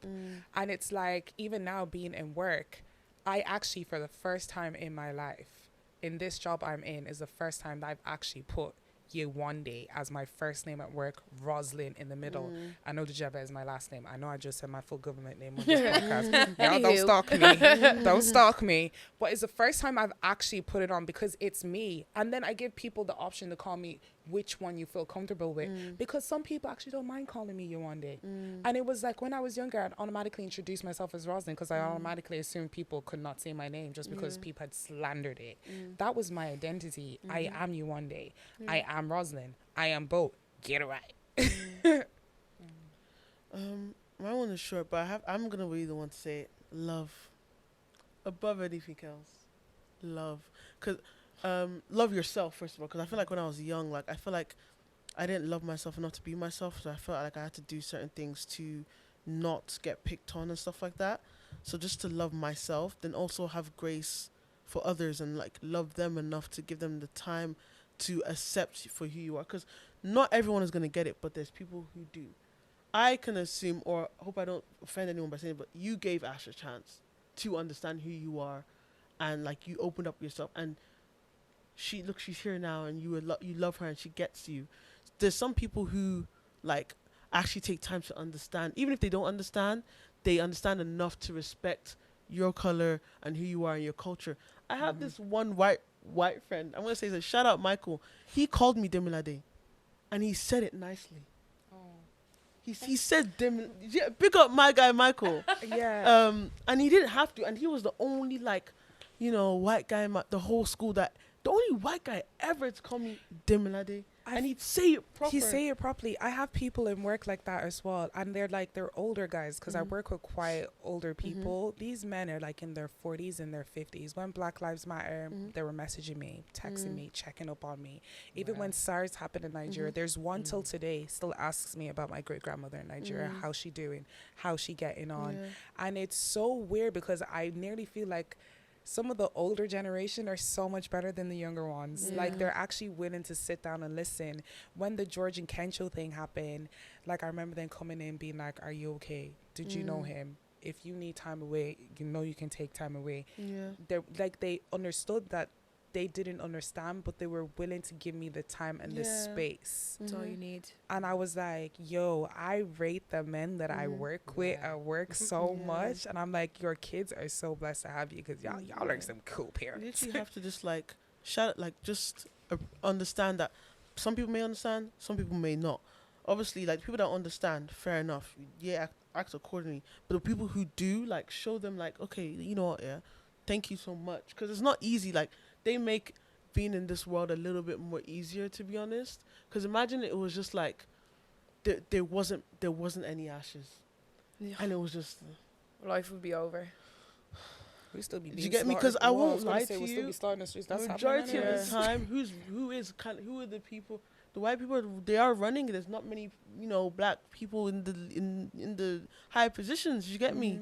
And it's like, even now being in work, I actually, for the first time in my life, in this job I'm in, is the first time that I've actually put Yewande as my first name at work, Roslyn in the middle. I know Dejeba is my last name. I know I just said my full government name on this podcast. Y'all don't stalk me. Don't stalk me. But it's the first time I've actually put it on because it's me. And then I give people the option to call me which one you feel comfortable with. Because some people actually don't mind calling me Yewande. And it was like when I was younger, I'd automatically introduce myself as Roslyn because I automatically assumed people could not say my name just because people had slandered it. That was my identity. I am Yewande. I am Roslyn. I am both. Get it right. My one is short, but I'm gonna be the one to say it. Love, above anything else. Love, cause love yourself first of all. Cause I feel like when I was young, like I feel like I didn't love myself enough to be myself. So I felt like I had to do certain things to not get picked on and stuff like that. So just to love myself, then also have grace for others and like love them enough to give them the time to accept for who you are, because not everyone is going to get it, but there's people who do. I can assume, or hope I don't offend anyone by saying it, but you gave Ash a chance to understand who you are, and like you opened up yourself, and she's here now, and you love her, and she gets you. There's some people who like actually take time to understand, even if they don't understand, they understand enough to respect your color and who you are and your culture. I have this one white friend. I'm gonna say this. Shout out Michael. He called me Demilade, and he said it nicely. He said Demilade. Yeah, big up my guy Michael. Yeah. And he didn't have to. And he was the only white guy in the whole school the only white guy ever to call me Demilade. And he'd say it proper. He say it properly. I have people in work like that as well, and they're older guys because I work with quite older people. These men are like in their 40s and their 50s. When Black Lives Matter, they were messaging me, texting me, checking up on me. Even when SARS happened in Nigeria, there's one till today still asks me about my great grandmother in Nigeria, how's she doing, how's she getting on, and it's so weird because I nearly feel like some of the older generation are so much better than the younger ones. Like they're actually willing to sit down and listen. When the George and Kencho thing happened, like I remember them coming in being like, are you okay? Did you know him? If you need time away, you can take time away. They understood that they didn't understand, but they were willing to give me the time and the space. That's all you need. And I was like, yo, I rate the men that I work with at work so much. And I'm like, your kids are so blessed to have you because y'all are some cool parents. You literally have to just understand that some people may understand, some people may not. Obviously, like people that understand, fair enough. Yeah, act accordingly. But the people who do, like, show them like, okay, you know what, thank you so much. Because it's not easy. Like, they make being in this world a little bit more easier, to be honest. Because imagine it was just like there wasn't any ashes, and it was just Life would be over. We still be. Did you get me? Because I won't lie to we'll you. still be starting the streets. That's Majority of happening the time, who are the people? The white people, they are running. There's not many, black people in the high positions. You get me?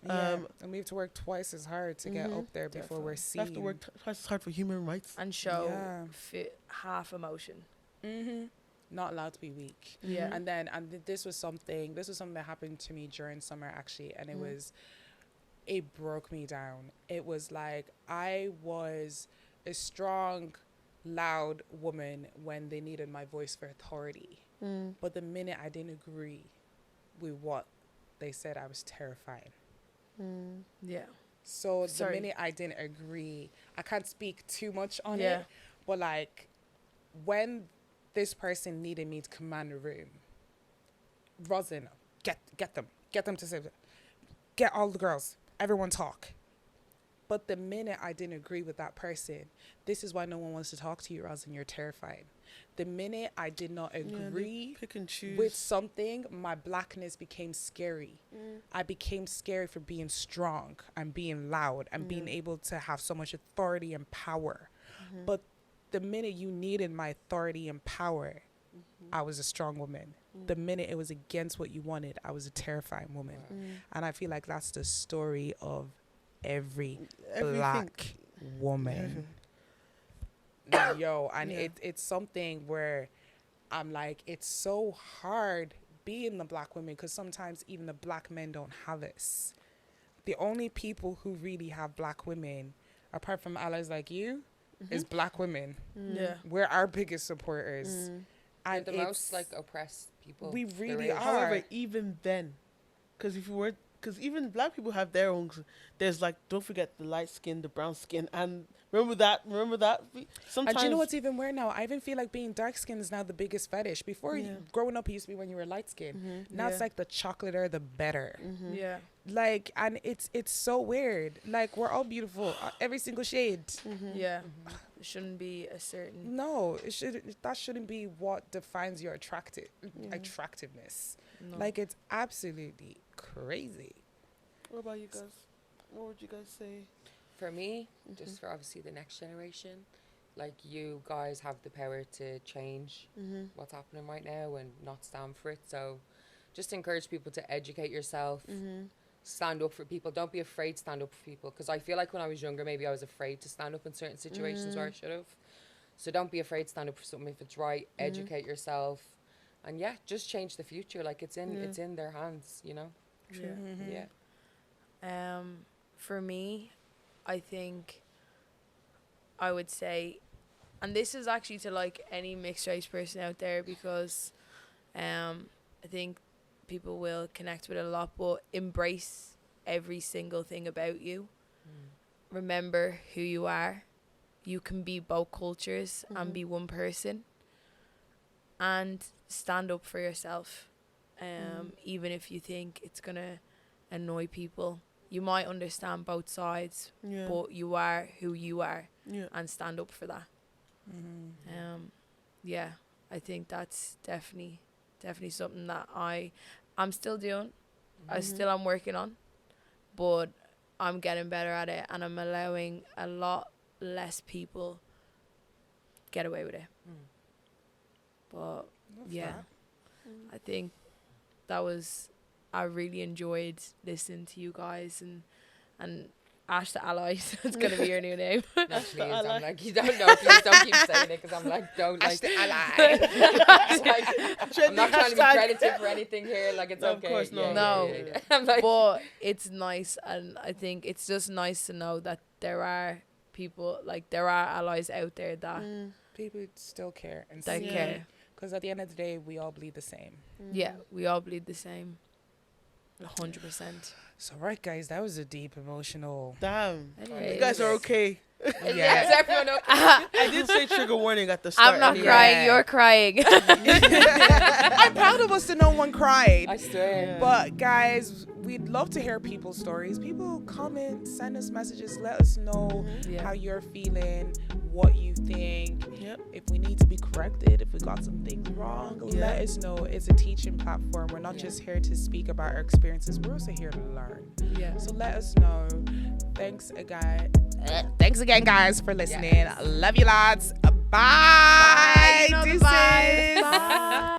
Yeah, and we have to work twice as hard to get up there before we're seen. We have to work twice as hard for human rights And show half emotion. Not allowed to be weak. Yeah. And this was something that happened to me during summer actually, and it broke me down. It was like I was a strong, loud woman when they needed my voice for authority. But the minute I didn't agree with what they said, I was terrifying. Yeah. So the minute I didn't agree, I can't speak too much on Yeah. it, but like when this person needed me to command a room, Rosin, get them to say, get all the girls, everyone talk. But the minute I didn't agree with that person, this is why no one wants to talk to you, Rosin, you're terrifying. The minute I did not agree pick and choose with something, my blackness became scary. I became scary for being strong and being loud and being able to have so much authority and power. But the minute you needed my authority and power, I was a strong woman. The minute it was against what you wanted, I was a terrifying woman. And I feel like that's the story of every black woman. It's something where I'm like, it's so hard being the black woman because sometimes even the black men don't have this. The only people who really have black women, apart from allies like you, is black women. Yeah. We're our biggest supporters. And They're the most like oppressed people. We really there is. are. However, even then, because even black people have their own. There's like, don't forget the light skin, the brown skin, and remember that. Sometimes. And do you know what's even weird now? I even feel like being dark skinned is now the biggest fetish. Before growing up, it used to be when you were light skinned. Now it's like the chocolater, the better. Yeah. Like, and it's so weird. Like, we're all beautiful, every single shade. Yeah. It shouldn't be a certain. No, that shouldn't be what defines your attractiveness. No. Like, it's absolutely crazy. What about you guys? What would you guys say? For me, just for obviously the next generation, like you guys have the power to change what's happening right now and not stand for it. So just encourage people to educate yourself, stand up for people. Don't be afraid to stand up for people. Because I feel like when I was younger, maybe I was afraid to stand up in certain situations where I should have. So don't be afraid to stand up for something if it's right. Educate yourself. And yeah, just change the future. Like it's in their hands, you know? Yeah. Yeah. For me, I think I would say, and this is actually to like any mixed race person out there, because I think people will connect with it a lot, but embrace every single thing about you. Remember who you are. You can be both cultures and be one person, and stand up for yourself. Even if you think it's gonna annoy people, you might understand both sides, but you are who you are, and stand up for that. I think that's definitely something that I'm still doing. I still am working on, but I'm getting better at it, and I'm allowing a lot less people get away with it. But I think I really enjoyed listening to you guys, and Ash the Allies. It's gonna be your new name. Naturally, I'm like, you don't know, please don't keep saying it, because I'm like, don't Ash like the ally. I'm not trying to be credited for anything here. Like, it's No, okay. of course not. No. I'm like, But it's nice, and I think it's just nice to know that there are people, like there are allies out there that People still care and that care. because at the end of the day, we all bleed the same. Yeah, we all bleed the same. 100%. So, right, guys, that was a deep, emotional. Damn. Anyways. You guys are okay. Yeah. everyone okay? I did say trigger warning at the start. I'm not anyway. crying. You're crying. I'm proud of us that no one cried. I swear. But guys, we'd love to hear people's stories. People comment, send us messages, let us know Yeah. how you're feeling, what you think. Yep. If we need to be corrected, if we got some things wrong, Yeah. let us know. It's a teaching platform. We're not Yeah. just here to speak about our experiences. We're also here to learn. Yeah. So let us know. Thanks again, guys, for listening. Yes. Love you, lads. Bye. You know the Deuces. vibes. Bye.